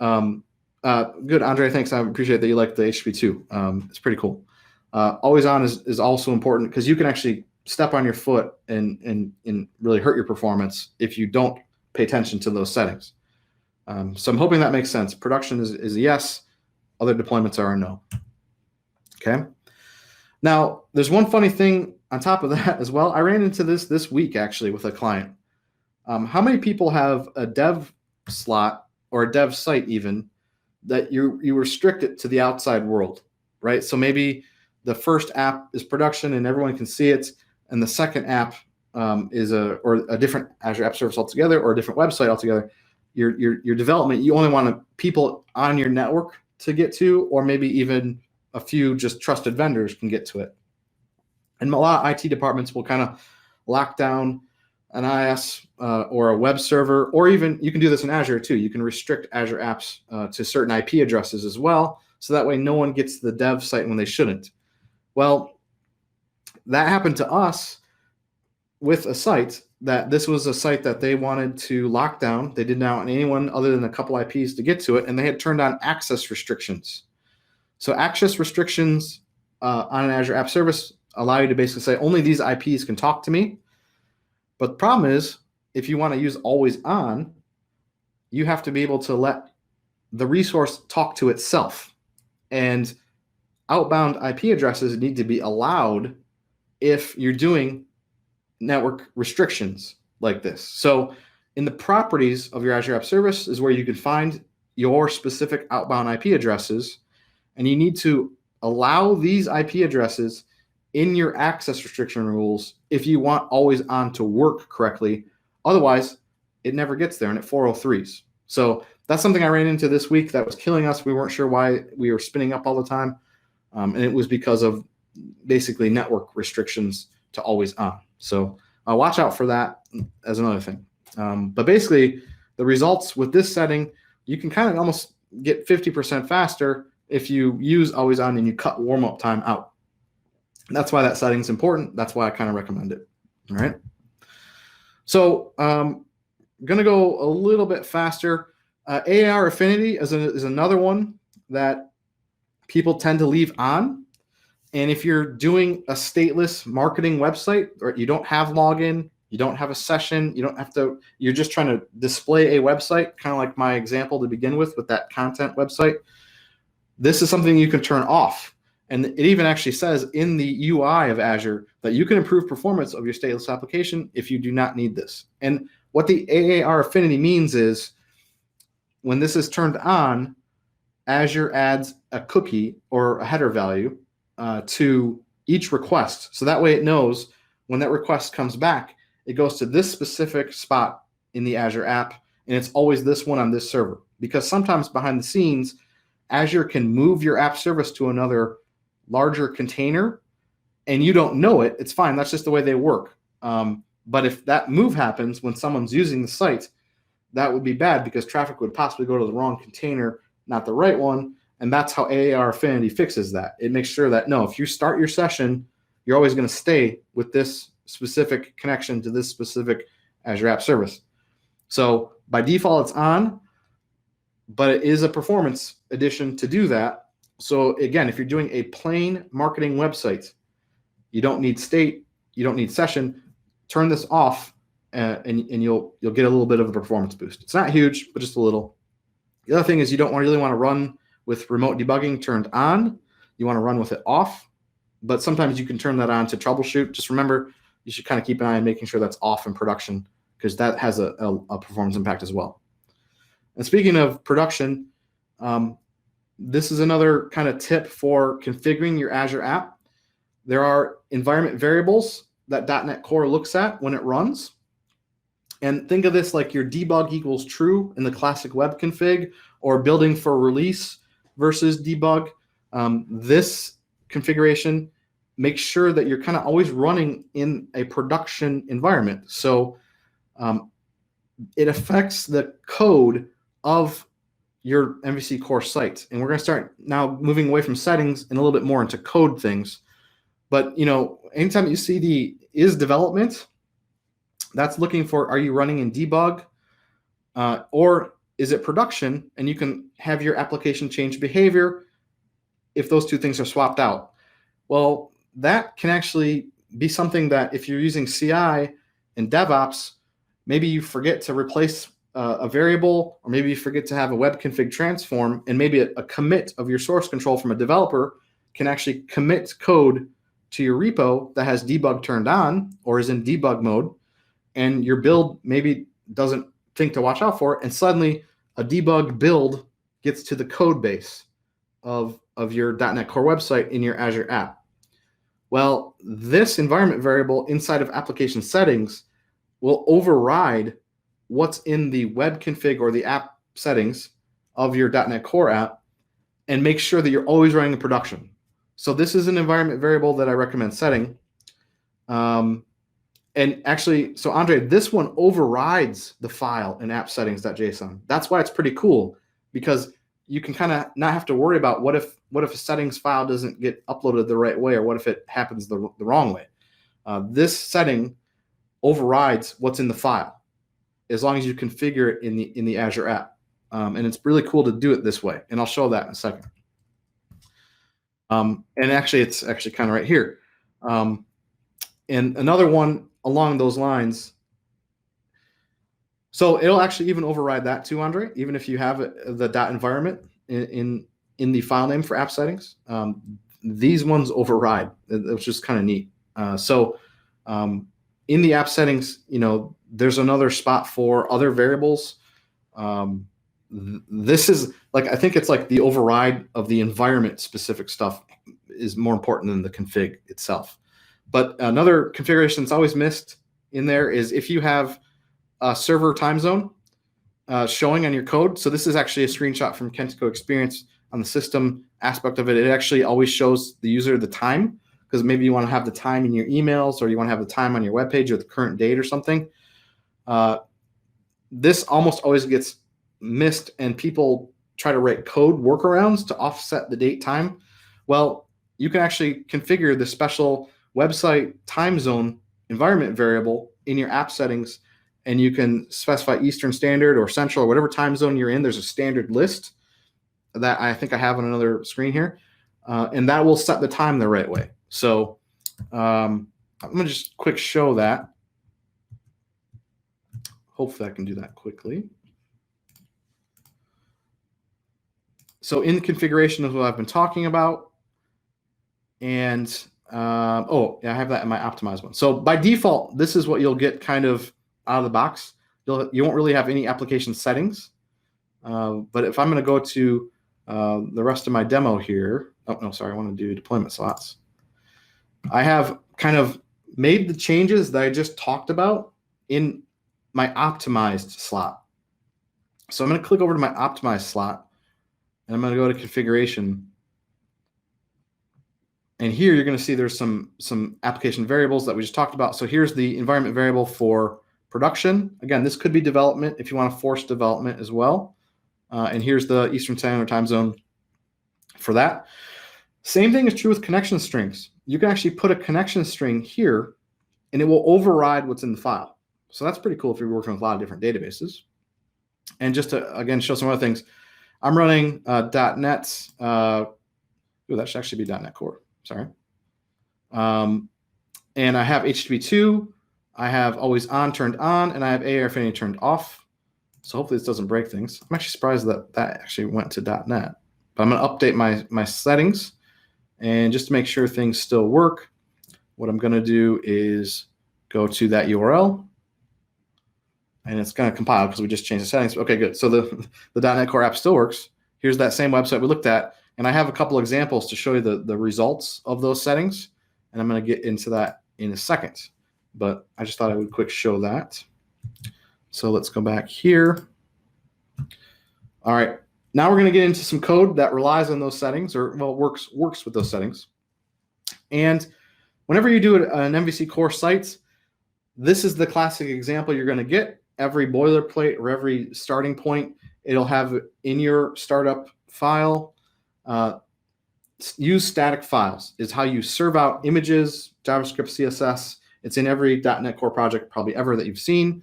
good, Andre. Thanks. I appreciate that you like the HTTP too. It's pretty cool. Always on is also important because you can actually step on your foot and really hurt your performance if you don't pay attention to those settings. So I'm hoping that makes sense. Production is a yes. Other deployments are a no. Okay. Now, there's one funny thing on top of that as well. I ran into this week actually with a client. How many people have a dev slot or a dev site even that you restrict it to the outside world, right? So maybe the first app is production and everyone can see it, and the second app is a different Azure App Service altogether, or a different website altogether. Your development, you only want people on your network to get to, or maybe even a few just trusted vendors can get to it. And a lot of IT departments will kind of lock down an IS or a web server, or even you can do this in Azure too. You can restrict Azure apps to certain IP addresses as well, so that way no one gets to the dev site when they shouldn't. Well, that happened to us with a site that this was a site that they wanted to lock down. They didn't want anyone other than a couple IPs to get to it, and they had turned on access restrictions. So access restrictions on an Azure App Service allow you to basically say only these IPs can talk to me. But the problem is, if you want to use always on, you have to be able to let the resource talk to itself. And outbound IP addresses need to be allowed if you're doing network restrictions like this. So in the properties of your Azure App Service is where you can find your specific outbound IP addresses, and you need to allow these IP addresses in your access restriction rules if you want always on to work correctly. Otherwise, it never gets there, and it 403s. So that's something I ran into this week that was killing us. We weren't sure why we were spinning up all the time. And it was because of basically network restrictions to always on. So watch out for that as another thing. But basically, the results with this setting, you can kind of almost get 50% faster if you use always on and you cut warm-up time out. That's why that setting is important. That's why I kind of recommend it. All right. So I'm going to go a little bit faster. AAR affinity is another one that people tend to leave on. And if you're doing a stateless marketing website, or you don't have login, you don't have a session, you're just trying to display a website, kind of like my example to begin with that content website, this is something you can turn off. And it even actually says in the UI of Azure that you can improve performance of your stateless application if you do not need this. And what the AAR affinity means is when this is turned on, Azure adds a cookie or a header value to each request. So that way it knows when that request comes back, it goes to this specific spot in the Azure app, and it's always this one on this server. Because sometimes behind the scenes, Azure can move your app service to another larger container, and you don't know it. It's fine. That's just the way they work. But if that move happens when someone's using the site, that would be bad because traffic would possibly go to the wrong container, not the right one. And that's how AAR affinity fixes that. It makes sure that, no, if you start your session, you're always going to stay with this specific connection to this specific Azure App Service. So by default, it's on, but it is a performance addition to do that. So again, if you're doing a plain marketing website, you don't need state, you don't need session, turn this off and you'll get a little bit of a performance boost. It's not huge, but just a little. The other thing is you don't really want to run with remote debugging turned on. You want to run with it off, but sometimes you can turn that on to troubleshoot. Just remember, you should kind of keep an eye on making sure that's off in production because that has a performance impact as well. And speaking of production, this is another kind of tip for configuring your Azure app. There are environment variables that .NET Core looks at when it runs. And think of this like your debug equals true in the classic web config or building for release versus debug. This configuration makes sure that you're kind of always running in a production environment. So it affects the code of your MVC core site. And we're going to start now moving away from settings and a little bit more into code things. But anytime you see the is development, that's looking for, are you running in debug or is it production? And you can have your application change behavior if those two things are swapped out. Well, that can actually be something that if you're using CI and DevOps, maybe you forget to replace a variable, or maybe you forget to have a web config transform, and maybe a commit of your source control from a developer can actually commit code to your repo that has debug turned on or is in debug mode, and your build maybe doesn't think to watch out for it, and suddenly a debug build gets to the code base of your .NET Core website in your Azure app. Well, this environment variable inside of application settings will override what's in the web config or the app settings of your .NET Core app and make sure that you're always running in production. So this is an environment variable that I recommend setting. And actually, so Andre, this one overrides the file in app settings.json. That's why it's pretty cool, because you can kind of not have to worry about what if a settings file doesn't get uploaded the right way, or what if it happens the wrong way. This setting overrides what's in the file as long as you configure it in the Azure app. And it's really cool to do it this way. And I'll show that in a second. And actually, it's actually kind of right here. And another one along those lines. So it'll actually even override that too, Andre, even if you have the .environment in the file name for app settings. These ones override, which is kind of neat. In the app settings, there's another spot for other variables. This is like, I think it's like the override of the environment specific stuff is more important than the config itself. But another configuration that's always missed in there is if you have a server time zone showing on your code. So this is actually a screenshot from Kentico Experience on the system aspect of it. It actually always shows the user the time, because maybe you want to have the time in your emails, or you want to have the time on your web page or the current date or something. This almost always gets missed, and people try to write code workarounds to offset the date time. Well, you can actually configure the special website time zone environment variable in your app settings, and you can specify Eastern Standard or Central or whatever time zone you're in. There's a standard list that I think I have on another screen here, and that will set the time the right way. So I'm going to just quick show that. Hopefully I can do that quickly. So in the configuration is what I've been talking about. And oh, yeah, I have that in my optimized one. So by default, this is what you'll get kind of out of the box. You won't really have any application settings. But if I'm going to go to the rest of my demo here, oh, no, sorry, I want to do deployment slots. I have kind of made the changes that I just talked about in my optimized slot. So I'm going to click over to my optimized slot, and I'm going to go to configuration. And here you're going to see there's some application variables that we just talked about. So here's the environment variable for production. Again, this could be development if you want to force development as well. And here's the Eastern Standard Time Zone for that. Same thing is true with connection strings. You can actually put a connection string here, and it will override what's in the file. So that's pretty cool if you're working with a lot of different databases. And just to, again, show some other things, I'm running .NET. Ooh, that should actually be .NET Core. Sorry. And I have HTTP2. I have always on turned on, and I have AR Affinity turned off. So hopefully this doesn't break things. I'm actually surprised that that actually went to .NET. But I'm going to update my settings. And just to make sure things still work, what I'm going to do is go to that URL. And it's going to compile because we just changed the settings. Okay, good. So the .NET Core app still works. Here's that same website we looked at. And I have a couple examples to show you the results of those settings. And I'm going to get into that in a second. But I just thought I would quick show that. So let's go back here. All right. Now we're going to get into some code that relies on those settings, or well, works with those settings. And whenever you do an MVC core site, this is the classic example you're going to get. Every boilerplate or every starting point, it'll have in your startup file. Use static files is how you serve out images, JavaScript, CSS. It's in every .NET Core project probably ever that you've seen.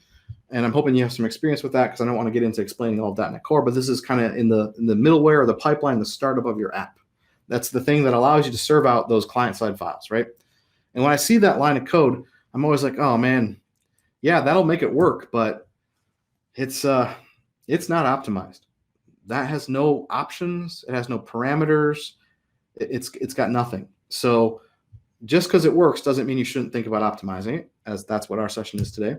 And I'm hoping you have some experience with that because I don't want to get into explaining all of .NET Core, but this is kind of in the middleware or the pipeline, the startup of your app. That's the thing that allows you to serve out those client-side files, right? And when I see that line of code, I'm always like, oh man, yeah, that'll make it work, but it's not optimized. That has no options. It has no parameters. It's got nothing. So just because it works doesn't mean you shouldn't think about optimizing it, as that's what our session is today.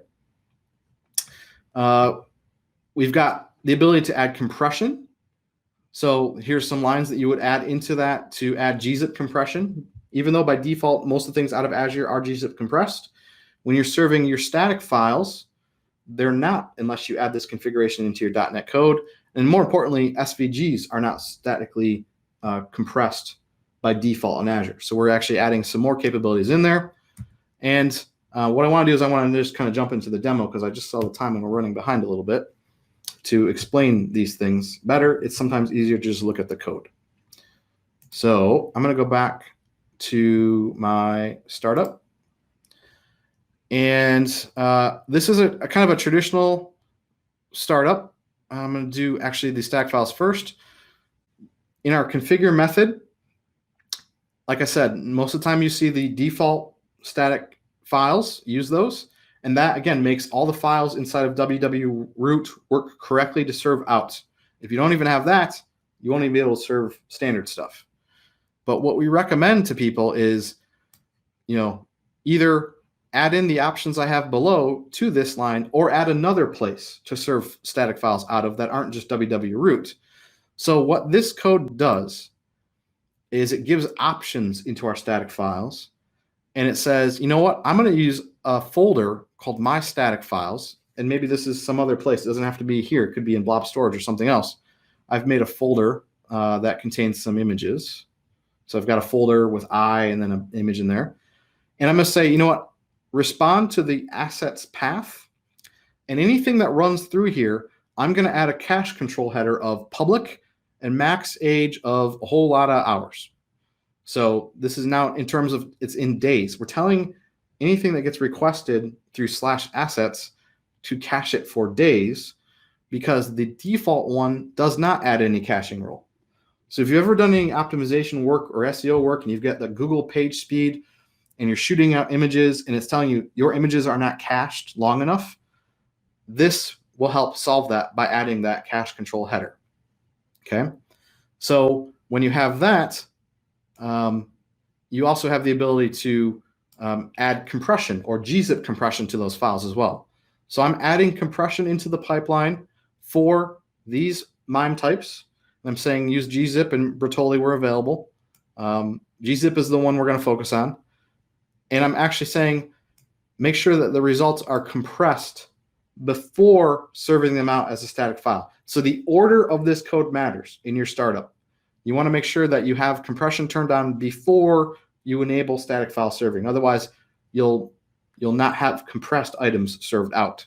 We've got the ability to add compression. So here's some lines that you would add into that to add gzip compression. Even though by default, most of the things out of Azure are gzip compressed, when you're serving your static files, they're not unless you add this configuration into your .NET code. And more importantly, SVGs are not statically compressed by default in Azure. So we're actually adding some more capabilities in there. And what I want to do is I want to just kind of jump into the demo because I just saw the time and we're running behind a little bit to explain these things better. It's sometimes easier to just look at the code. So I'm going to go back to my startup. And this is a kind of a traditional startup. I'm going to do actually the stack files first. In our configure method, like I said, most of the time you see the default static files, use those. And that, again, makes all the files inside of www root work correctly to serve out. If you don't even have that, you won't even be able to serve standard stuff. But what we recommend to people is, either add in the options I have below to this line or add another place to serve static files out of that aren't just www root. So what this code does is it gives options into our static files. And it says, you know what, I'm going to use a folder called my static files. And maybe this is some other place. It doesn't have to be here. It could be in blob storage or something else. I've made a folder that contains some images. So I've got a folder with I and then an image in there. And I'm going to say, you know what, respond to the assets path. And anything that runs through here, I'm going to add a cache control header of public and max age of a whole lot of hours. So this is now in terms of it's in days. We're telling anything that gets requested through /assets to cache it for days because the default one does not add any caching rule. So if you've ever done any optimization work or SEO work and you've got the Google page speed and you're shooting out images and it's telling you your images are not cached long enough, this will help solve that by adding that cache control header. Okay. So when you have that, you also have the ability to add compression or gzip compression to those files as well. So I'm adding compression into the pipeline for these MIME types. I'm saying use gzip and Bertolli were available. Gzip is the one we're going to focus on. And I'm actually saying make sure that the results are compressed before serving them out as a static file. So the order of this code matters in your startup. You want to make sure that you have compression turned on before you enable static file serving. Otherwise, you'll not have compressed items served out.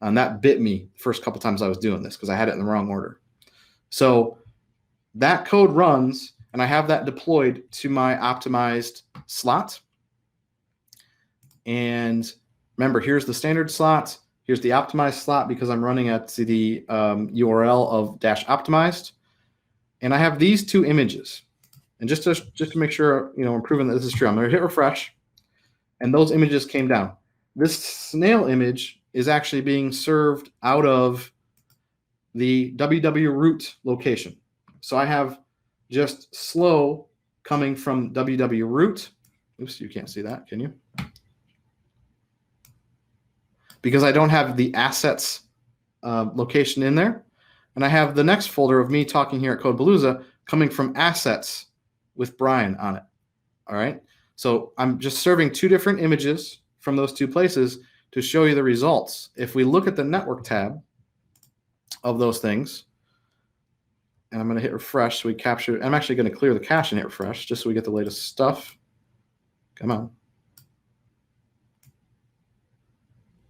And that bit me the first couple times I was doing this because I had it in the wrong order. So that code runs, and I have that deployed to my optimized slot. And remember, here's the standard slot. Here's the optimized slot because I'm running at the URL of -optimized. And I have these two images. And just to make sure, I'm proving that this is true, I'm going to hit refresh. And those images came down. This snail image is actually being served out of the www root location. So I have just slow coming from www root. Oops, you can't see that, can you? Because I don't have the assets location in there. And I have the next folder of me talking here at Code PaLOUsa coming from assets with Brian on it. All right. So I'm just serving two different images from those two places to show you the results. If we look at the network tab of those things, and I'm going to hit refresh so we capture, I'm actually going to clear the cache and hit refresh just so we get the latest stuff. Come on.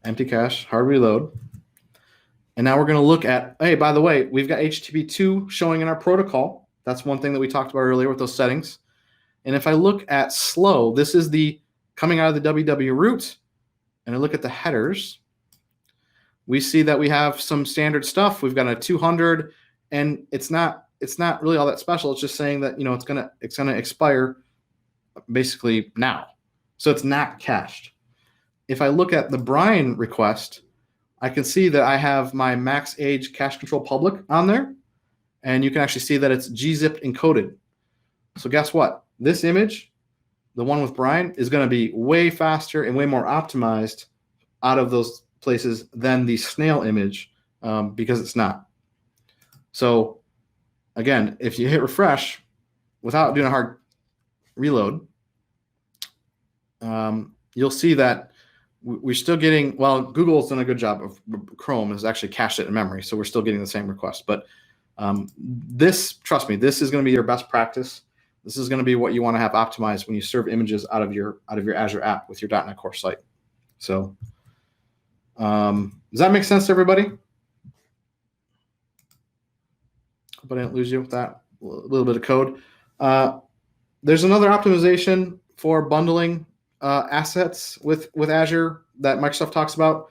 Empty cache, hard reload. And now we're going to look at, hey, by the way, we've got HTTP2 showing in our protocol. That's one thing that we talked about earlier with those settings. And if I look at slow, this is the coming out of the www root, and I look at the headers, we see that we have some standard stuff. We've got a 200, and it's not really all that special. It's just saying that it's gonna expire basically now, so it's not cached. If I look at the Brian request, I can see that I have my max age cache control public on there, and you can actually see that it's gzip encoded. So guess what? This image, the one with Brian, is going to be way faster and way more optimized out of those places than the snail image because it's not. So again, if you hit refresh without doing a hard reload, you'll see that we're still getting, well, Google's done a good job of Chrome has actually cached it in memory, so we're still getting the same request. But trust me, this is going to be your best practice. This is going to be what you want to have optimized when you serve images out of your Azure app with your .NET Core site. So does that make sense to everybody? Hope I didn't lose you with that little bit of code. There's another optimization for bundling assets with Azure that Microsoft talks about.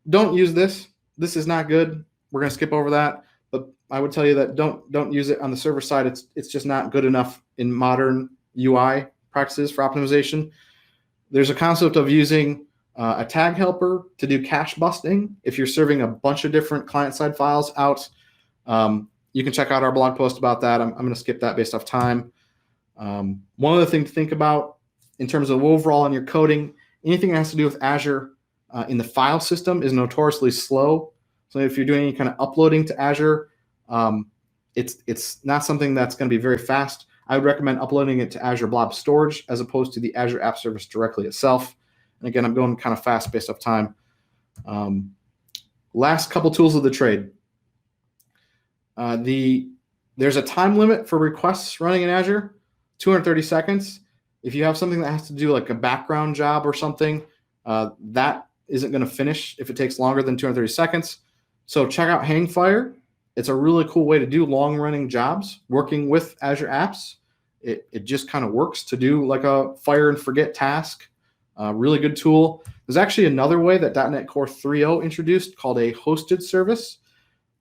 Don't use this. This is not good. We're going to skip over that. But I would tell you that don't use it on the server side. It's just not good enough in modern UI practices for optimization. There's a concept of using a tag helper to do cache busting. If you're serving a bunch of different client-side files out, you can check out our blog post about that. I'm going to skip that based off time. One other thing to think about in terms of overall in your coding, anything that has to do with Azure in the file system is notoriously slow. So if you're doing any kind of uploading to Azure, it's not something that's going to be very fast. I would recommend uploading it to Azure Blob Storage as opposed to the Azure App Service directly itself. And again, I'm going kind of fast based off time. Last couple tools of the trade. There's a time limit for requests running in Azure, 230 seconds. If you have something that has to do like a background job or something, that isn't going to finish if it takes longer than 230 seconds. So check out Hangfire. It's a really cool way to do long-running jobs working with Azure Apps. It just kind of works to do like a fire and forget task. Really good tool. There's actually another way that .NET Core 3.0 introduced called a hosted service.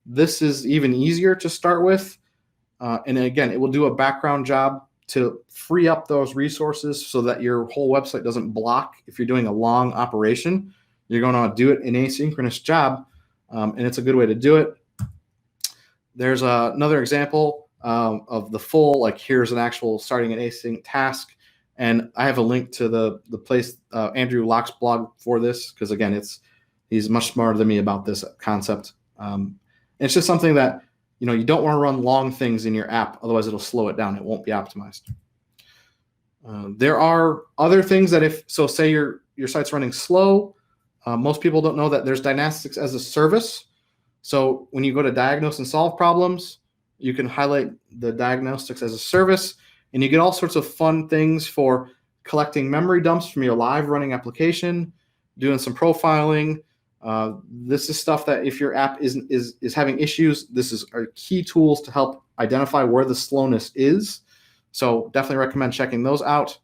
This is even easier to start with. And again, it will do a background job to free up those resources so that your whole website doesn't block if you're doing a long operation. You're going to do it in asynchronous job, and it's a good way to do it. There's another example of the full, like here's an actual starting an async task. And I have a link to the place, Andrew Locke's blog for this, because again, he's much smarter than me about this concept. It's just something that, you don't want to run long things in your app, otherwise it'll slow it down. It won't be optimized. There are other things that say your site's running slow, most people don't know that there's Diagnostics as a service. So when you go to diagnose and solve problems, you can highlight the Diagnostics as a service, and you get all sorts of fun things for collecting memory dumps from your live running application, doing some profiling. This is stuff that if your app is having issues, this are key tools to help identify where the slowness is. So definitely recommend checking those out.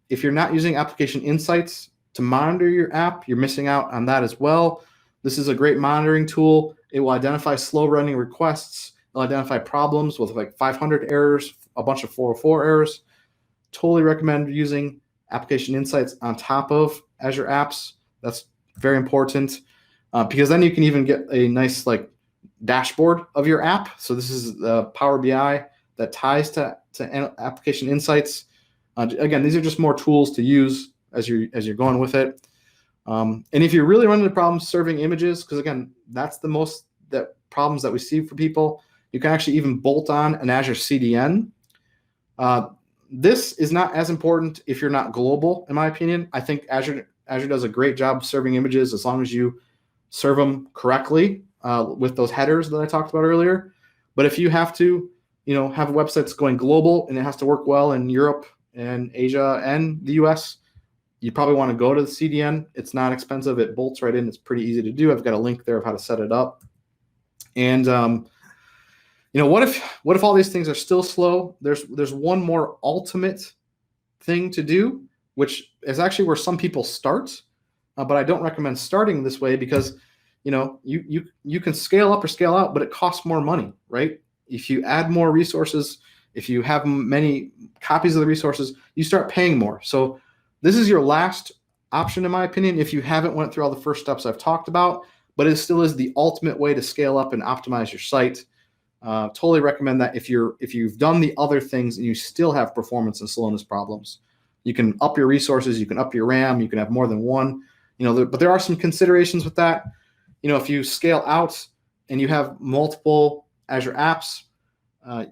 If you're not using application insights to monitor your app, you're missing out on that as well. This is a great monitoring tool. It will identify slow running requests. It'll identify problems with like 500 errors, a bunch of 404 errors. Totally recommend using application insights on top of Azure Apps. That's very important because then you can even get a nice dashboard of your app. So this is the Power BI that ties to application insights. Again, these are just more tools to use as you're going with it. And if you're really running into problems serving images, because again, that's the most problems that we see for people, you can actually even bolt on an Azure CDN. This is not as important if you're not global, in my opinion. I think Azure does a great job of serving images as long as you serve them correctly with those headers that I talked about earlier. But if you have to, have a website that's going global and it has to work well in Europe and Asia and the US, you probably want to go to the CDN. It's not expensive. It bolts right in. It's pretty easy to do. I've got a link there of how to set it up. And what if all these things are still slow? There's one more ultimate thing to do, which is actually where some people start, but I don't recommend starting this way because you can scale up or scale out, but it costs more money, right? If you add more resources, if you have many copies of the resources, you start paying more. So this is your last option, in my opinion, if you haven't went through all the first steps I've talked about, but it still is the ultimate way to scale up and optimize your site. Totally recommend that if you've done the other things and you still have performance and slowness problems. You can up your resources, you can up your RAM, you can have more than one, but there are some considerations with that. If you scale out and you have multiple Azure apps,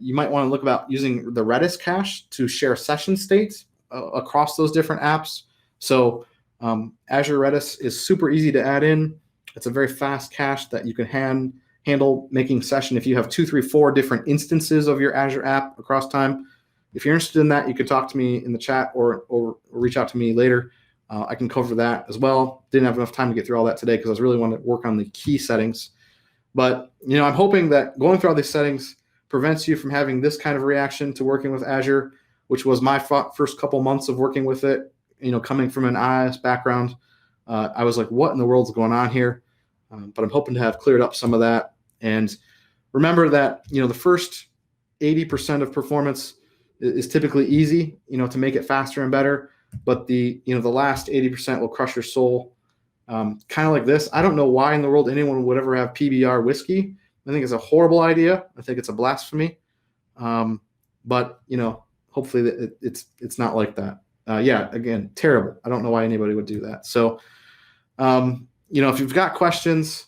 you might want to look about using the Redis cache to share session states across those different apps. So Azure Redis is super easy to add in. It's a very fast cache that you can handle making session if you have 2, 3, 4 different instances of your Azure app across time. If you're interested in that, you can talk to me in the chat or reach out to me later. I can cover that as well. Didn't have enough time to get through all that today because I was really wanting to work on the key settings. But I'm hoping that going through all these settings prevents you from having this kind of reaction to working with Azure, which was my first couple months of working with it. Coming from an IIS background, I was like, what in the world's going on here? But I'm hoping to have cleared up some of that. And remember that, the first 80% of performance is typically easy, to make it faster and better. But the last 80% will crush your soul. Kind of like this. I don't know why in the world anyone would ever have PBR whiskey. I think it's a horrible idea. I think it's a blasphemy. But hopefully it's not like that. Again, terrible. I don't know why anybody would do that. So, if you've got questions,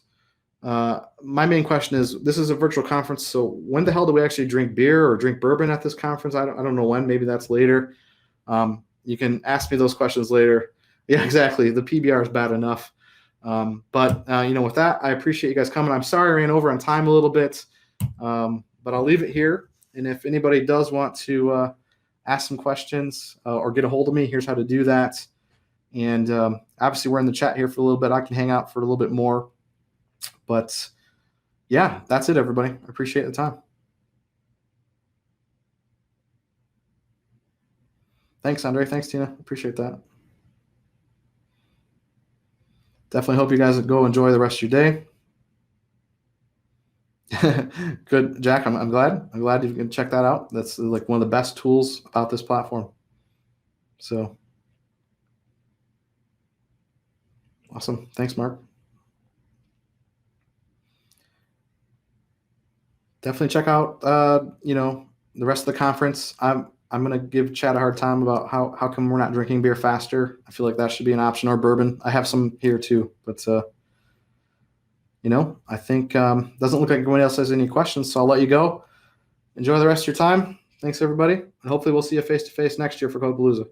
my main question is, this is a virtual conference. So when the hell do we actually drink beer or drink bourbon at this conference? I don't know when. Maybe that's later. You can ask me those questions later. Yeah, exactly. The PBR is bad enough. But with that, I appreciate you guys coming. I'm sorry I ran over on time a little bit, but I'll leave it here. And if anybody does want to ask some questions or get a hold of me, here's how to do that. And obviously, we're in the chat here for a little bit. I can hang out for a little bit more. But yeah, that's it, everybody. I appreciate the time. Thanks, Andre. Thanks, Tina. Appreciate that. Definitely hope you guys go enjoy the rest of your day. Good, Jack. I'm glad. I'm glad you can check that out. That's like one of the best tools about this platform. So awesome. Thanks, Mark. Definitely check out the rest of the conference. I'm gonna give Chad a hard time about how come we're not drinking beer faster. I feel like that should be an option, or bourbon. I have some here too, but I think doesn't look like anyone else has any questions, so I'll let you go. Enjoy the rest of your time. Thanks, everybody, and hopefully we'll see you face to face next year for Code PaLOusa.